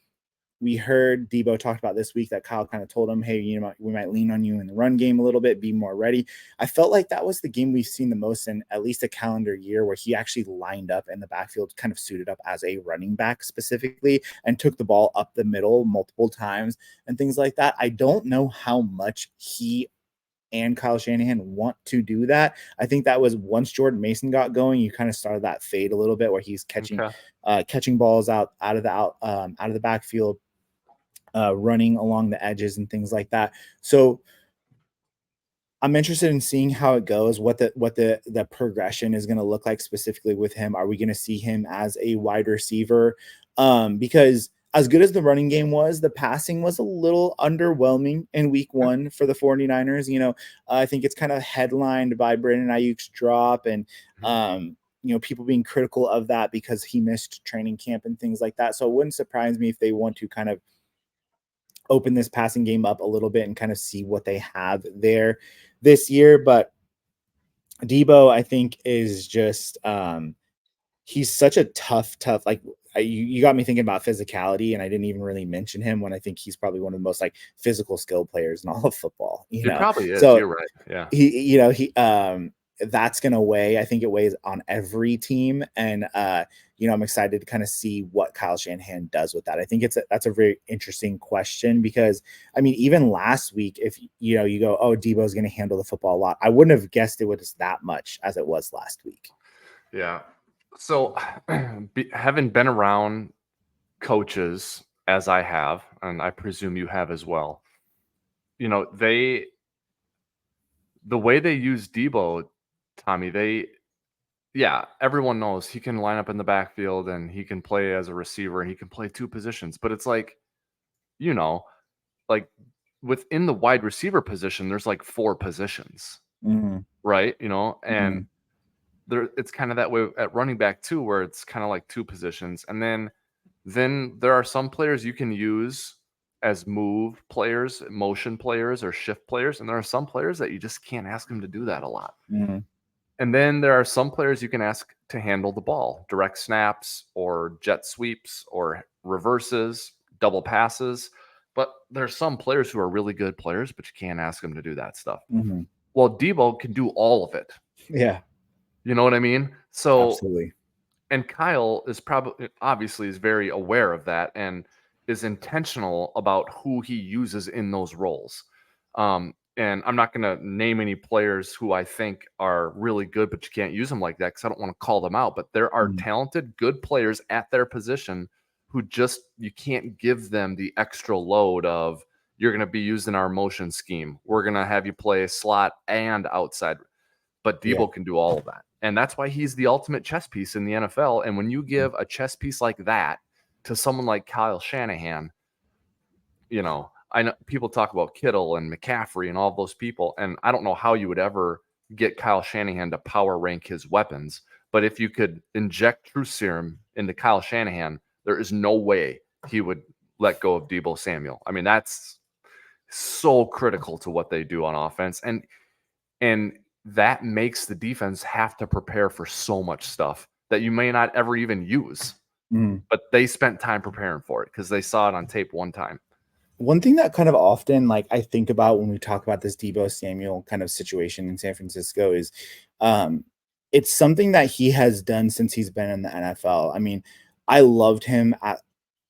We heard Deebo talked about this week that Kyle kind of told him, hey, we might lean on you in the run game a little bit, be more ready. I felt like that was the game we've seen the most in at least a calendar year, where he actually lined up in the backfield, kind of suited up as a running back specifically, and took the ball up the middle multiple times and things like that. I don't know how much he and Kyle Shanahan want to do that. I think that was once Jordan Mason got going, you kind of started that fade a little bit, where he's catching balls out of the backfield, running along the edges and things like that. So I'm interested in seeing how it goes, what the progression is going to look like specifically with him. Are we going to see him as a wide receiver? Because as good as the running game was, the passing was a little underwhelming in week 1 for the 49ers. I think it's kind of headlined by Brandon Ayuk's drop, and people being critical of that because he missed training camp and things like that. So it wouldn't surprise me if they want to kind of open this passing game up a little bit and kind of see what they have there this year. But Deebo, I think, is just he's such a tough, like you got me thinking about physicality, and I didn't even really mention him when I think he's probably one of the most like physical skill players in all of football. He probably is. So you're right. Yeah. He that's going to weigh. I think it weighs on every team. And, I'm excited to kind of see what Kyle Shanahan does with that. I think that's a very interesting question, because I mean, even last week, if you go, oh, Deebo's going to handle the football a lot, I wouldn't have guessed it was that much as it was last week. Yeah. So having been around coaches as I have, and I presume you have as well, the way they use Deebo, Tommy, everyone knows he can line up in the backfield and he can play as a receiver and he can play 2 positions. But it's like, like within the wide receiver position, there's like 4 positions, right? And there, it's kind of that way at running back too, where it's kind of like 2 positions. And then there are some players you can use as move players, motion players, or shift players. And there are some players that you just can't ask them to do that a lot. And then there are some players you can ask to handle the ball, direct snaps or jet sweeps or reverses, double passes. But there's some players who are really good players, but you can't ask them to do that stuff. Well, Deebo can do all of it. Yeah. You know what I mean? So, absolutely. And Kyle is obviously is very aware of that and is intentional about who he uses in those roles. And I'm not going to name any players who I think are really good, but you can't use them like that because I don't want to call them out. But there are talented, good players at their position who just, you can't give them the extra load of, you're going to be used in our motion scheme. We're going to have you play slot and outside. But Deebo can do all of that. And that's why he's the ultimate chess piece in the NFL. And when you give a chess piece like that to someone like Kyle Shanahan, I know people talk about Kittle and McCaffrey and all those people, and I don't know how you would ever get Kyle Shanahan to power rank his weapons. But if you could inject truth serum into Kyle Shanahan, there is no way he would let go of Deebo Samuel. I mean, that's so critical to what they do on offense. And that makes the defense have to prepare for so much stuff that you may not ever even use. But they spent time preparing for it because they saw it on tape one time. One thing that kind of often, like, I think about when we talk about this Deebo Samuel kind of situation in San Francisco is it's something that he has done since he's been in the NFL. I mean, I loved him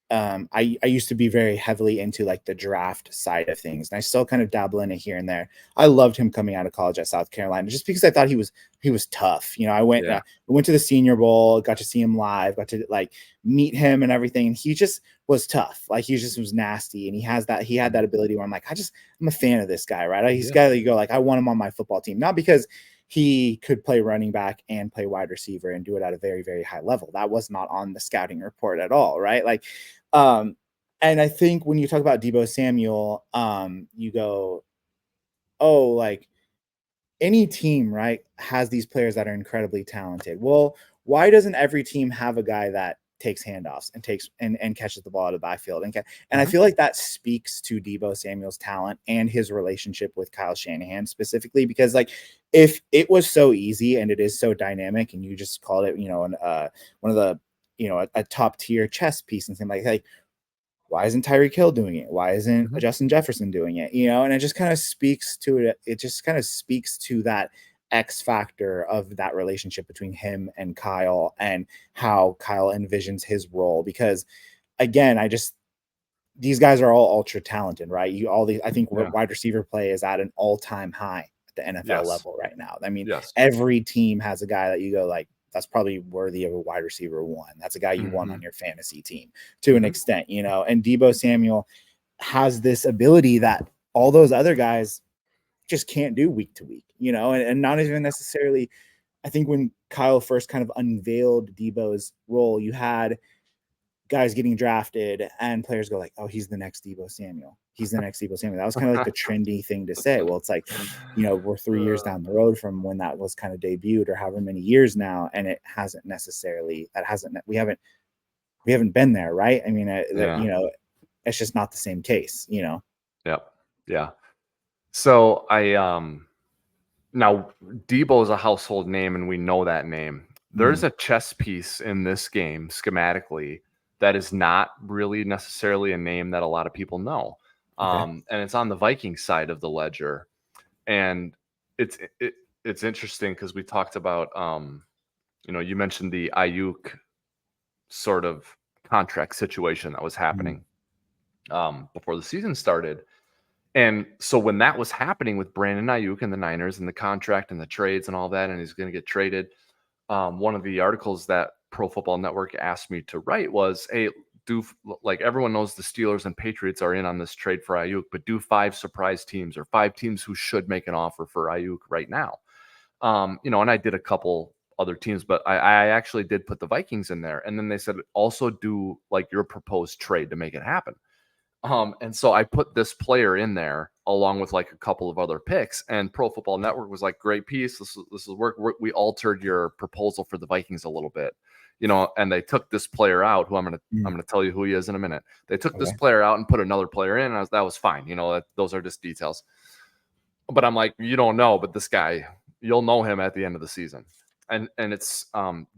I used to be very heavily into like the draft side of things, and I still kind of dabble in it here and there. I loved him coming out of college at South Carolina just because I thought he was tough. You know, we went to the Senior Bowl, got to see him live, got to like meet him and everything, and he just was tough. Like he just was nasty, and he had that ability where I'm like, I'm a fan of this guy, right? He's a guy that you go like, I want him on my football team, not because he could play running back and play wide receiver and do it at a very, very high level. That was not on the scouting report at all, right? Like, and I think when you talk about Deebo Samuel, you go, oh, like any team, right, has these players that are incredibly talented. Well, why doesn't every team have a guy that takes handoffs and takes and catches the ball out of the backfield? And I feel like that speaks to Deebo Samuel's talent and his relationship with Kyle Shanahan specifically, because like if it was so easy and it is so dynamic and you just called it, you know, one of the, you know, a top tier chess piece and things like why isn't Tyreek Hill doing it? Why isn't Justin Jefferson doing it? You know, and it just kind of speaks to it. It just kind of speaks to that X factor of that relationship between him and Kyle and how Kyle envisions his role. Because again, these guys are all ultra talented, right? I think wide receiver play is at an all-time high at the NFL level right now. I mean, every team has a guy that you go like, that's probably worthy of a wide receiver one. That's a guy you want on your fantasy team to an extent, you know. And Deebo Samuel has this ability that all those other guys just can't do week to week, you know, and not even necessarily. I think when Kyle first kind of unveiled Deebo's role, you had guys getting drafted and players go like, oh, he's the next Deebo Samuel. He's the next Deebo Samuel. That was kind of like the trendy thing to say. Well, it's like, you know, we're 3 years down the road from when that was kind of debuted or however many years now. And it hasn't necessarily, we haven't been there. Right. I mean, you know, it's just not the same case, you know? Yep. Yeah. So now Deebo is a household name and we know that name. There's a chess piece in this game schematically that is not really necessarily a name that a lot of people know. And it's on the Vikings side of the ledger. And it's interesting because we talked about, you know, you mentioned the Ayuk sort of contract situation that was happening before the season started. And so when that was happening with Brandon Ayuk and the Niners and the contract and the trades and all that, and he's going to get traded, one of the articles that Pro Football Network asked me to write was, hey, like everyone knows the Steelers and Patriots are in on this trade for Ayuk, but do 5 surprise teams or 5 teams who should make an offer for Ayuk right now. You know, and I did a couple other teams, but I actually did put the Vikings in there. And then they said, also do like your proposed trade to make it happen. And so I put this player in there along with like a couple of other picks, and Pro Football Network was like, great piece. This is work. We altered your proposal for the Vikings a little bit, you know, and they took this player out who I'm going to tell you who he is in a minute. They took this player out and put another player in. And that was fine. You know, those are just details, but I'm like, you don't know, but this guy, you'll know him at the end of the season. And it's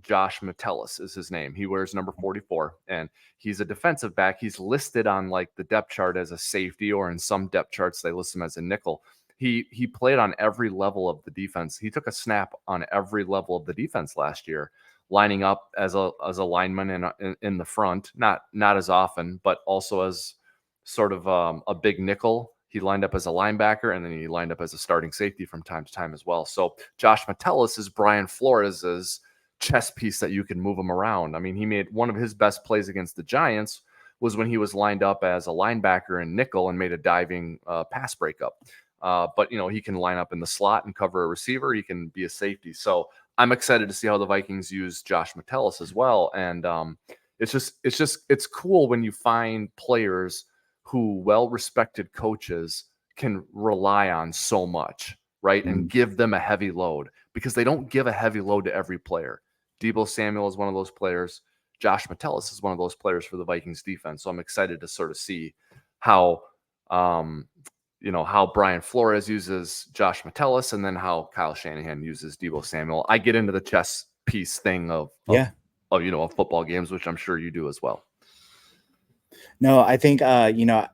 Josh Metellus is his name. He wears number 44, and he's a defensive back. He's listed on like the depth chart as a safety, or in some depth charts they list him as a nickel. He played on every level of the defense. He took a snap on every level of the defense last year, lining up as a lineman in the front, not as often, but also as sort of a big nickel. He lined up as a linebacker, and then he lined up as a starting safety from time to time as well. So Josh Metellus is Brian Flores' chess piece that you can move him around. I mean, he made one of his best plays against the Giants was when he was lined up as a linebacker and nickel and made a diving pass breakup. But, you know, he can line up in the slot and cover a receiver. He can be a safety. So I'm excited to see how the Vikings use Josh Metellus as well. And it's cool when you find players who well-respected coaches can rely on so much, right? And give them a heavy load, because they don't give a heavy load to every player. Deebo Samuel is one of those players. Josh Metellus is one of those players for the Vikings defense. So I'm excited to sort of see how, you know, how Brian Flores uses Josh Metellus, and then how Kyle Shanahan uses Deebo Samuel. I get into the chess piece thing of you know, of football games, which I'm sure you do as well. No, I think, you know,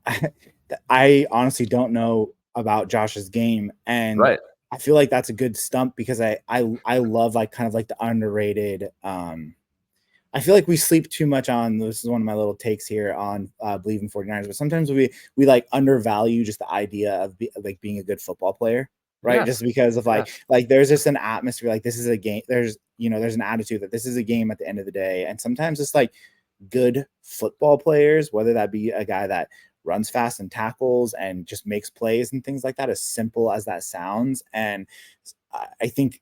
I honestly don't know about Josh's game, and I feel like that's a good stump, because I love like kind of like the underrated I feel like we sleep too much on, this is one of my little takes here on Bleav in 49ers, but sometimes we like undervalue just the idea of like being a good football player, right? Yes. Just because of like there's just an atmosphere, like this is a game. There's an attitude that this is a game at the end of the day, and sometimes it's like good football players, whether that be a guy that runs fast and tackles and just makes plays and things like that, as simple as that sounds. And I think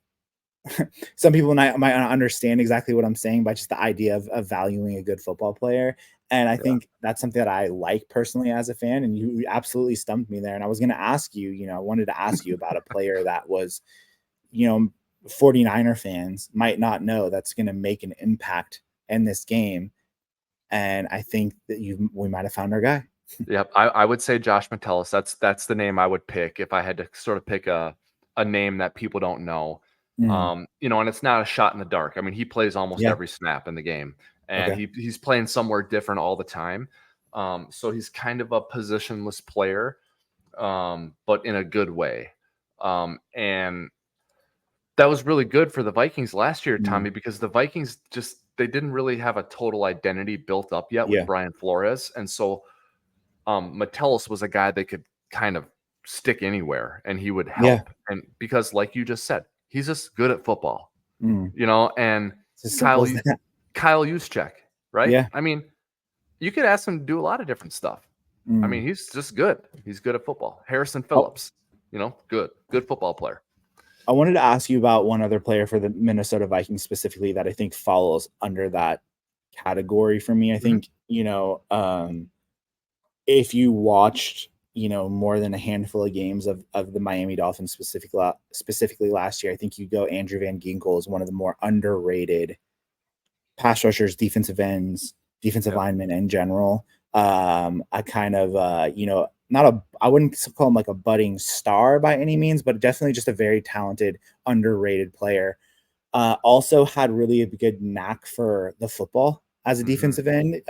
some people might not understand exactly what I'm saying by just the idea of valuing a good football player. And I think that's something that I like personally as a fan. And you absolutely stumped me there. And I was going to ask you, I wanted to ask you about a player that was, 49er fans might not know that's going to make an impact in this game. And I think that we might have found our guy. Yep. I would say Josh Metellus. That's the name I would pick if I had to sort of pick a name that people don't know. And it's not a shot in the dark. I mean, he plays almost every snap in the game, and he's playing somewhere different all the time. So he's kind of a positionless player, but in a good way. And that was really good for the Vikings last year, Tommy, because the Vikings they didn't really have a total identity built up yet with Brian Flores. And so Metellus was a guy that could kind of stick anywhere and he would help. And because like you just said, he's just good at football, and Kyle Juszczyk, right? Yeah. I mean, you could ask him to do a lot of different stuff. I mean, he's just good. He's good at football. Harrison Phillips, good football player. I wanted to ask you about one other player for the Minnesota Vikings specifically that I think follows under that category for me. I think, if you watched, more than a handful of games of the Miami Dolphins specifically last year, I think you go Andrew Van Ginkel is one of the more underrated pass rushers, defensive ends, defensive linemen in general. A kind of, I wouldn't call him like a budding star by any means, but definitely just a very talented, underrated player. Also had really a good knack for the football as a defensive end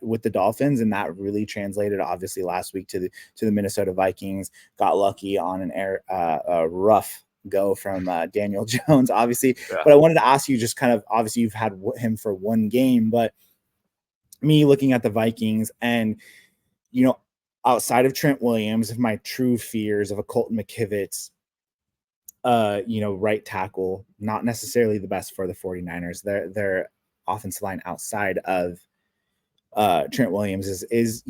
with the Dolphins, and that really translated obviously last week to the Minnesota Vikings. Got lucky on a rough go from Daniel Jones, obviously. But I wanted to ask you, just kind of, obviously you've had him for one game, but me looking at the Vikings and, outside of Trent Williams, of my true fears of a Colton McKivitz, right tackle, not necessarily the best for the 49ers. Their offensive line outside of Trent Williams is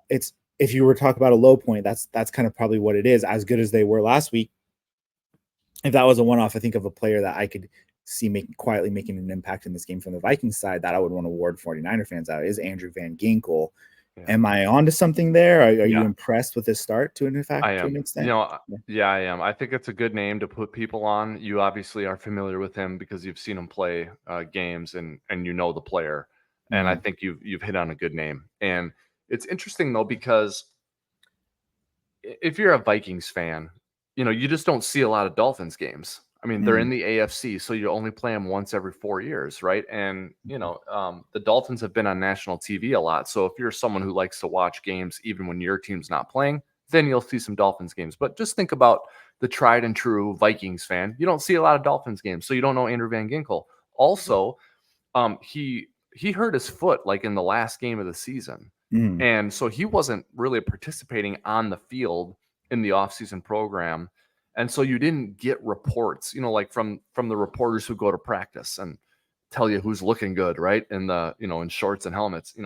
it's, if you were to talk about a low point, that's kind of probably what it is. As good as they were last week, if that was a one-off, I think of a player that I could see quietly making an impact in this game from the Vikings side that I would want to award 49er fans out is Andrew Van Ginkel. Am I onto something there? Are you impressed with his start to an extent? I am. I think it's a good name to put people on. You obviously are familiar with him because you've seen him play games and you know the player. And I think you've hit on a good name. And it's interesting though, because if you're a Vikings fan, you just don't see a lot of Dolphins games. I mean, they're in the AFC, so you only play them once every 4 years, right? And, the Dolphins have been on national TV a lot. So if you're someone who likes to watch games even when your team's not playing, then you'll see some Dolphins games. But just think about the tried and true Vikings fan. You don't see a lot of Dolphins games, so you don't know Andrew Van Ginkel. Also, he hurt his foot like in the last game of the season. And so he wasn't really participating on the field in the offseason program. And so you didn't get reports, like from the reporters who go to practice and tell you who's looking good, right? In the, in shorts and helmets,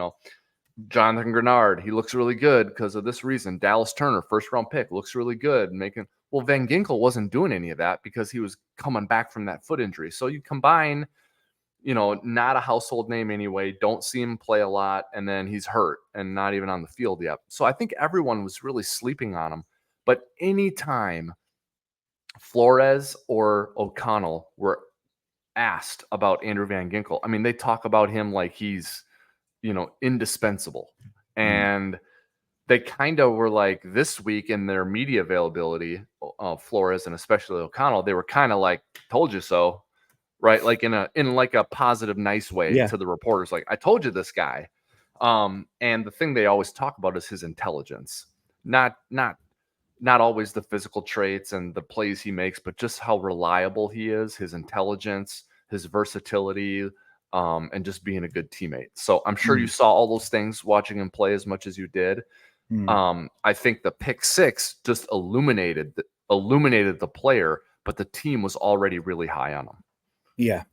Jonathan Grenard, he looks really good because of this reason. Dallas Turner, first round pick, looks really good. Van Ginkel wasn't doing any of that because he was coming back from that foot injury. So you combine, not a household name anyway, don't see him play a lot, and then he's hurt and not even on the field yet. So I think everyone was really sleeping on him. But anytime Flores or O'Connell were asked about Andrew Van Ginkel, I mean, they talk about him like he's, indispensable. And they kind of were like this week in their media availability, Flores and especially O'Connell, they were kind of like, told you so, right? Like in a positive, nice way to the reporters. Like, I told you this guy. And the thing they always talk about is his intelligence, not always the physical traits and the plays he makes, but just how reliable he is, his intelligence, his versatility, and just being a good teammate. So I'm sure you saw all those things watching him play as much as you did. I think the pick six just illuminated the player, but the team was already really high on him. Yeah.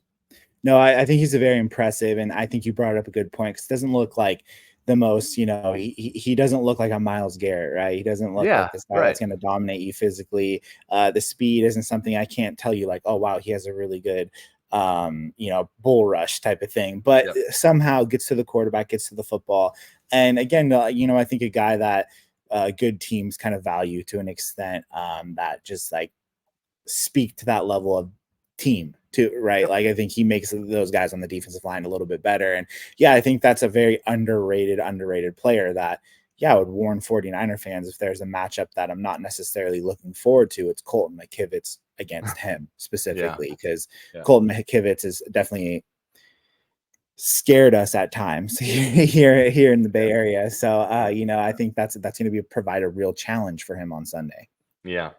No, I think he's a very impressive, and I think you brought up a good point because it doesn't look like the most, he doesn't look like a Miles Garrett, right? He doesn't look like this guy that's going to dominate you physically. The speed isn't something I can't tell you like, oh, wow, he has a really good, bull rush type of thing, but somehow gets to the quarterback, gets to the football. And again, I think a guy that good teams kind of value to an extent, that just like speak to that level of team too, right? Like I think he makes those guys on the defensive line a little bit better. And yeah, I think that's a very underrated player that, would warn 49er fans if there's a matchup that I'm not necessarily looking forward to. It's Colton McKivitz against him specifically, because Colton McKivitz is definitely scared us at times here in the Bay Area. So, I think that's going to provide a real challenge for him on Sunday. Yeah.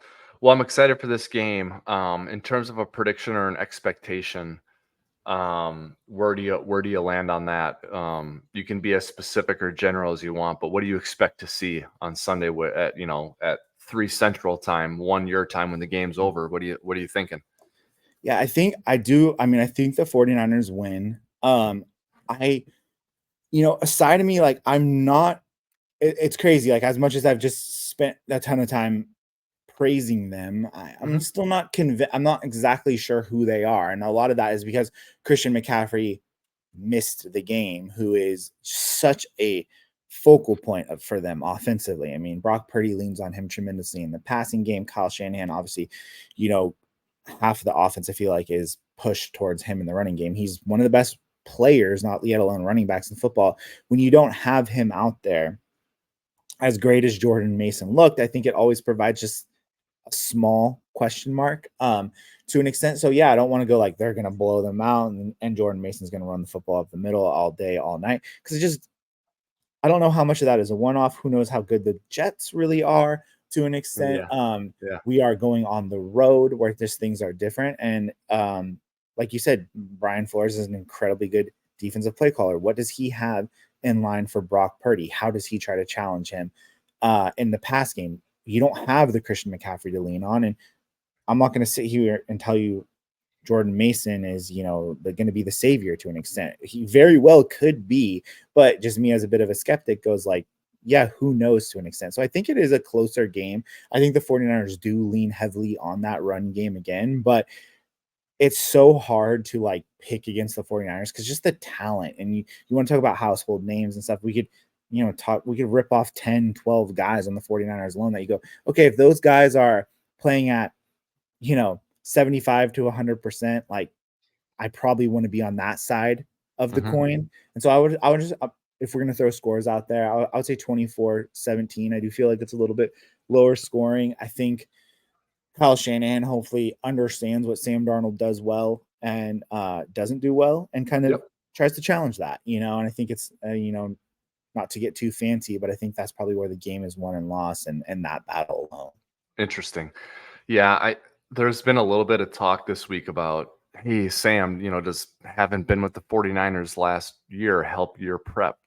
Well, I'm excited for this game. In terms of a prediction or an expectation, where do you land on that? You can be as specific or general as you want, but what do you expect to see on Sunday at 3 Central time, 1 your time when the game's over? What are you thinking? Yeah, I think I do. I mean, I think the 49ers win. Aside of me, like I'm not, it's crazy. Like as much as I've just spent a ton of time praising them, I'm still not convinced. I'm not exactly sure who they are. And a lot of that is because Christian McCaffrey missed the game, who is such a focal point for them offensively. I mean, Brock Purdy leans on him tremendously in the passing game. Kyle Shanahan, obviously, half of the offense I feel like is pushed towards him in the running game. He's one of the best players, not yet alone running backs in football. When you don't have him out there, as great as Jordan Mason looked, I think it always provides just a small question mark to an extent. So yeah, I don't want to go like they're going to blow them out and Jordan Mason's going to run the football up the middle all day, all night. Because I don't know how much of that is a one-off. Who knows how good the Jets really are to an extent. We are going on the road where just things are different. And like you said, Brian Flores is an incredibly good defensive play caller. What does he have in line for Brock Purdy? How does he try to challenge him in the pass game? You don't have the Christian McCaffrey to lean on. And I'm not going to sit here and tell you Jordan Mason is, going to be the savior to an extent. He very well could be, but just me as a bit of a skeptic goes like, yeah, who knows to an extent. So I think it is a closer game. I think the 49ers do lean heavily on that run game again, but it's so hard to like pick against the 49ers because just the talent, and you want to talk about household names and stuff. We could, we could rip off 10, 12 guys on the 49ers alone that you go, okay, if those guys are playing at, 75 to 100%, like I probably want to be on that side of the coin. And so I would just, if we're going to throw scores out there, I would say 24-17. I do feel like it's a little bit lower scoring. I think Kyle Shanahan hopefully understands what Sam Darnold does well and doesn't do well, and kind of tries to challenge that, and I think it's, not to get too fancy, but I think that's probably where the game is won and lost and that battle alone. Interesting. Yeah. There's been a little bit of talk this week about, hey, Sam, does having been with the 49ers last year help your prep,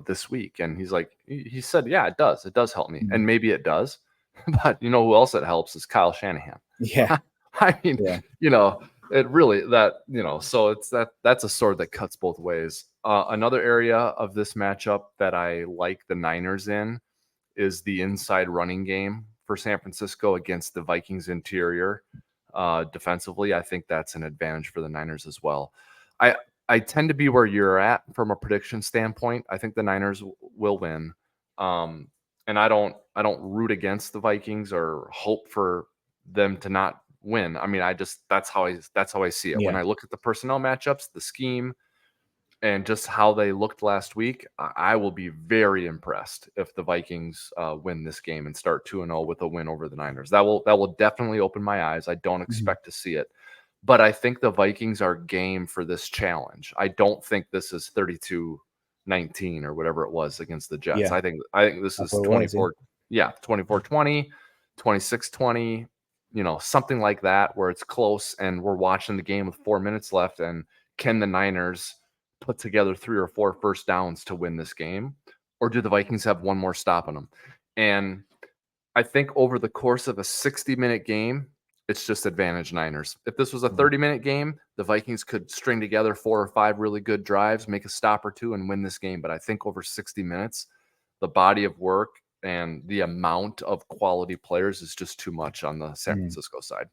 this week? And he's like, he said, yeah, it does. It does help me. And maybe it does. But who else it helps is Kyle Shanahan. Yeah. I mean, it really so that's a sword that cuts both ways. Another area of this matchup that I like the Niners in is the inside running game for San Francisco against the Vikings interior. Defensively, I think that's an advantage for the Niners as well. I tend to be where you're at from a prediction standpoint. I think the Niners will win. And I don't root against the Vikings or hope for them to not win. I mean, that's how I see it. When I look at the personnel matchups, the scheme, and just how they looked last week, I will be very impressed if the Vikings win this game and start 2-0 with a win over the Niners. That will definitely open my eyes. I don't expect to see it, but I think the Vikings are game for this challenge. I don't think this is 32-19 or whatever it was against the Jets. Yeah. I think this is 24. 24-20, 26-20. Something like that, where it's close and we're watching the game with 4 minutes left, and can the Niners put together 3 or 4 first downs to win this game, or do the Vikings have one more stop on them? And I think over the course of a 60-minute game, it's just advantage Niners. If this was a 30-minute game, the Vikings could string together 4 or 5 really good drives, make a stop or two, and win this game. But I think over 60 minutes, the body of work and the amount of quality players is just too much on the San Francisco side.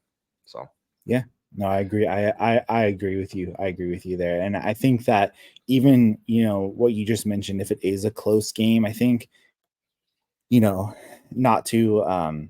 So yeah, no, I agree. I agree with you. I agree with you there. And I think that even, what you just mentioned, if it is a close game, I think, not to,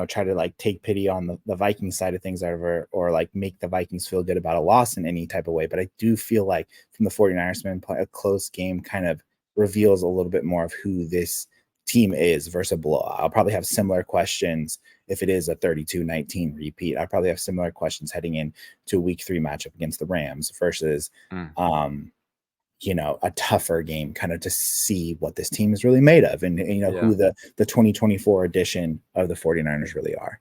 try to like take pity on the Vikings side of things or like make the Vikings feel good about a loss in any type of way. But I do feel like from the 49ers standpoint, a close game kind of reveals a little bit more of who this team is versus a blowout. I'll probably have similar questions if it is a 32-19 repeat. I probably have similar questions heading into week 3 matchup against the Rams versus a tougher game, kind of to see what this team is really made of and who the 2024 edition of the 49ers really are.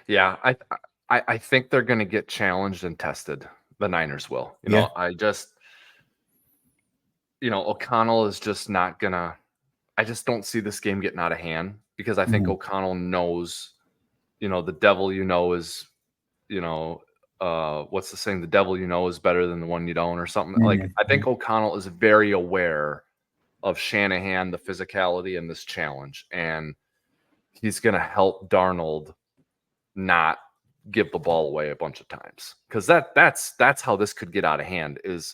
Yeah, I think they're going to get challenged and tested. The Niners will. I just O'Connell is just not going to I just don't see this game getting out of hand because I think O'Connell knows, the devil is, what's the saying? The devil is better than the one you don't or something. Like, I think O'Connell is very aware of Shanahan, the physicality, and this challenge. And he's going to help Darnold not give the ball away a bunch of times. Because that's how this could get out of hand is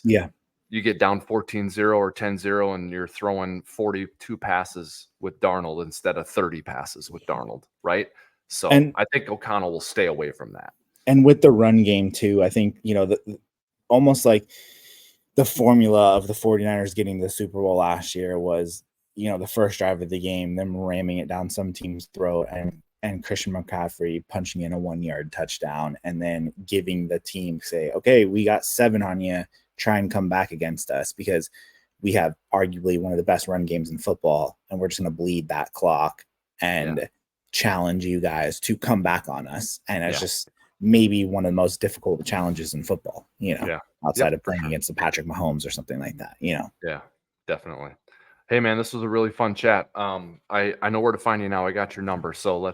you get down 14-0 or 10-0 and you're throwing 42 passes with Darnold instead of 30 passes with Darnold, right? So I think O'Connell will stay away from that. And with the run game too, I think, almost like the formula of the 49ers getting the Super Bowl last year was, the first drive of the game, them ramming it down some team's throat and Christian McCaffrey punching in a 1-yard touchdown and then giving the team say, okay, we got 7 on you. Try and come back against us because we have arguably one of the best run games in football, and we're just going to bleed that clock and challenge you guys to come back on us. And it's just maybe one of the most difficult challenges in football, outside of playing against the Patrick Mahomes or something like that, Yeah, definitely. Hey man, this was a really fun chat. I know where to find you now. I got your number. So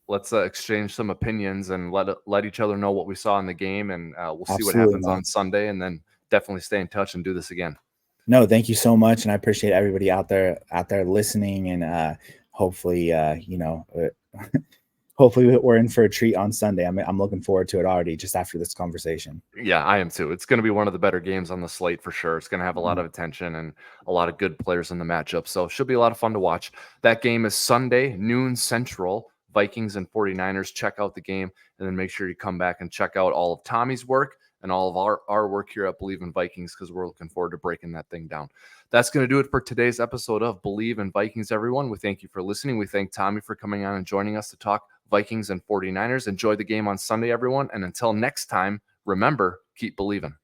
let's exchange some opinions and let each other know what we saw in the game, and we'll see what happens on Sunday, and then definitely stay in touch and do this again. No, thank you so much. And I appreciate everybody out there listening, and hopefully, hopefully we're in for a treat on Sunday. I'm looking forward to it already just after this conversation. Yeah, I am too. It's going to be one of the better games on the slate for sure. It's going to have a lot of attention and a lot of good players in the matchup. So it should be a lot of fun to watch. That game is Sunday, noon Central, Vikings and 49ers. Check out the game, and then make sure you come back and check out all of Tommy's work and all of our work here at Bleav in Vikings, because we're looking forward to breaking that thing down. That's going to do it for today's episode of Bleav in Vikings, everyone. We thank you for listening. We thank Tommy for coming on and joining us to talk Vikings and 49ers. Enjoy the game on Sunday, everyone. And until next time, remember, keep believing.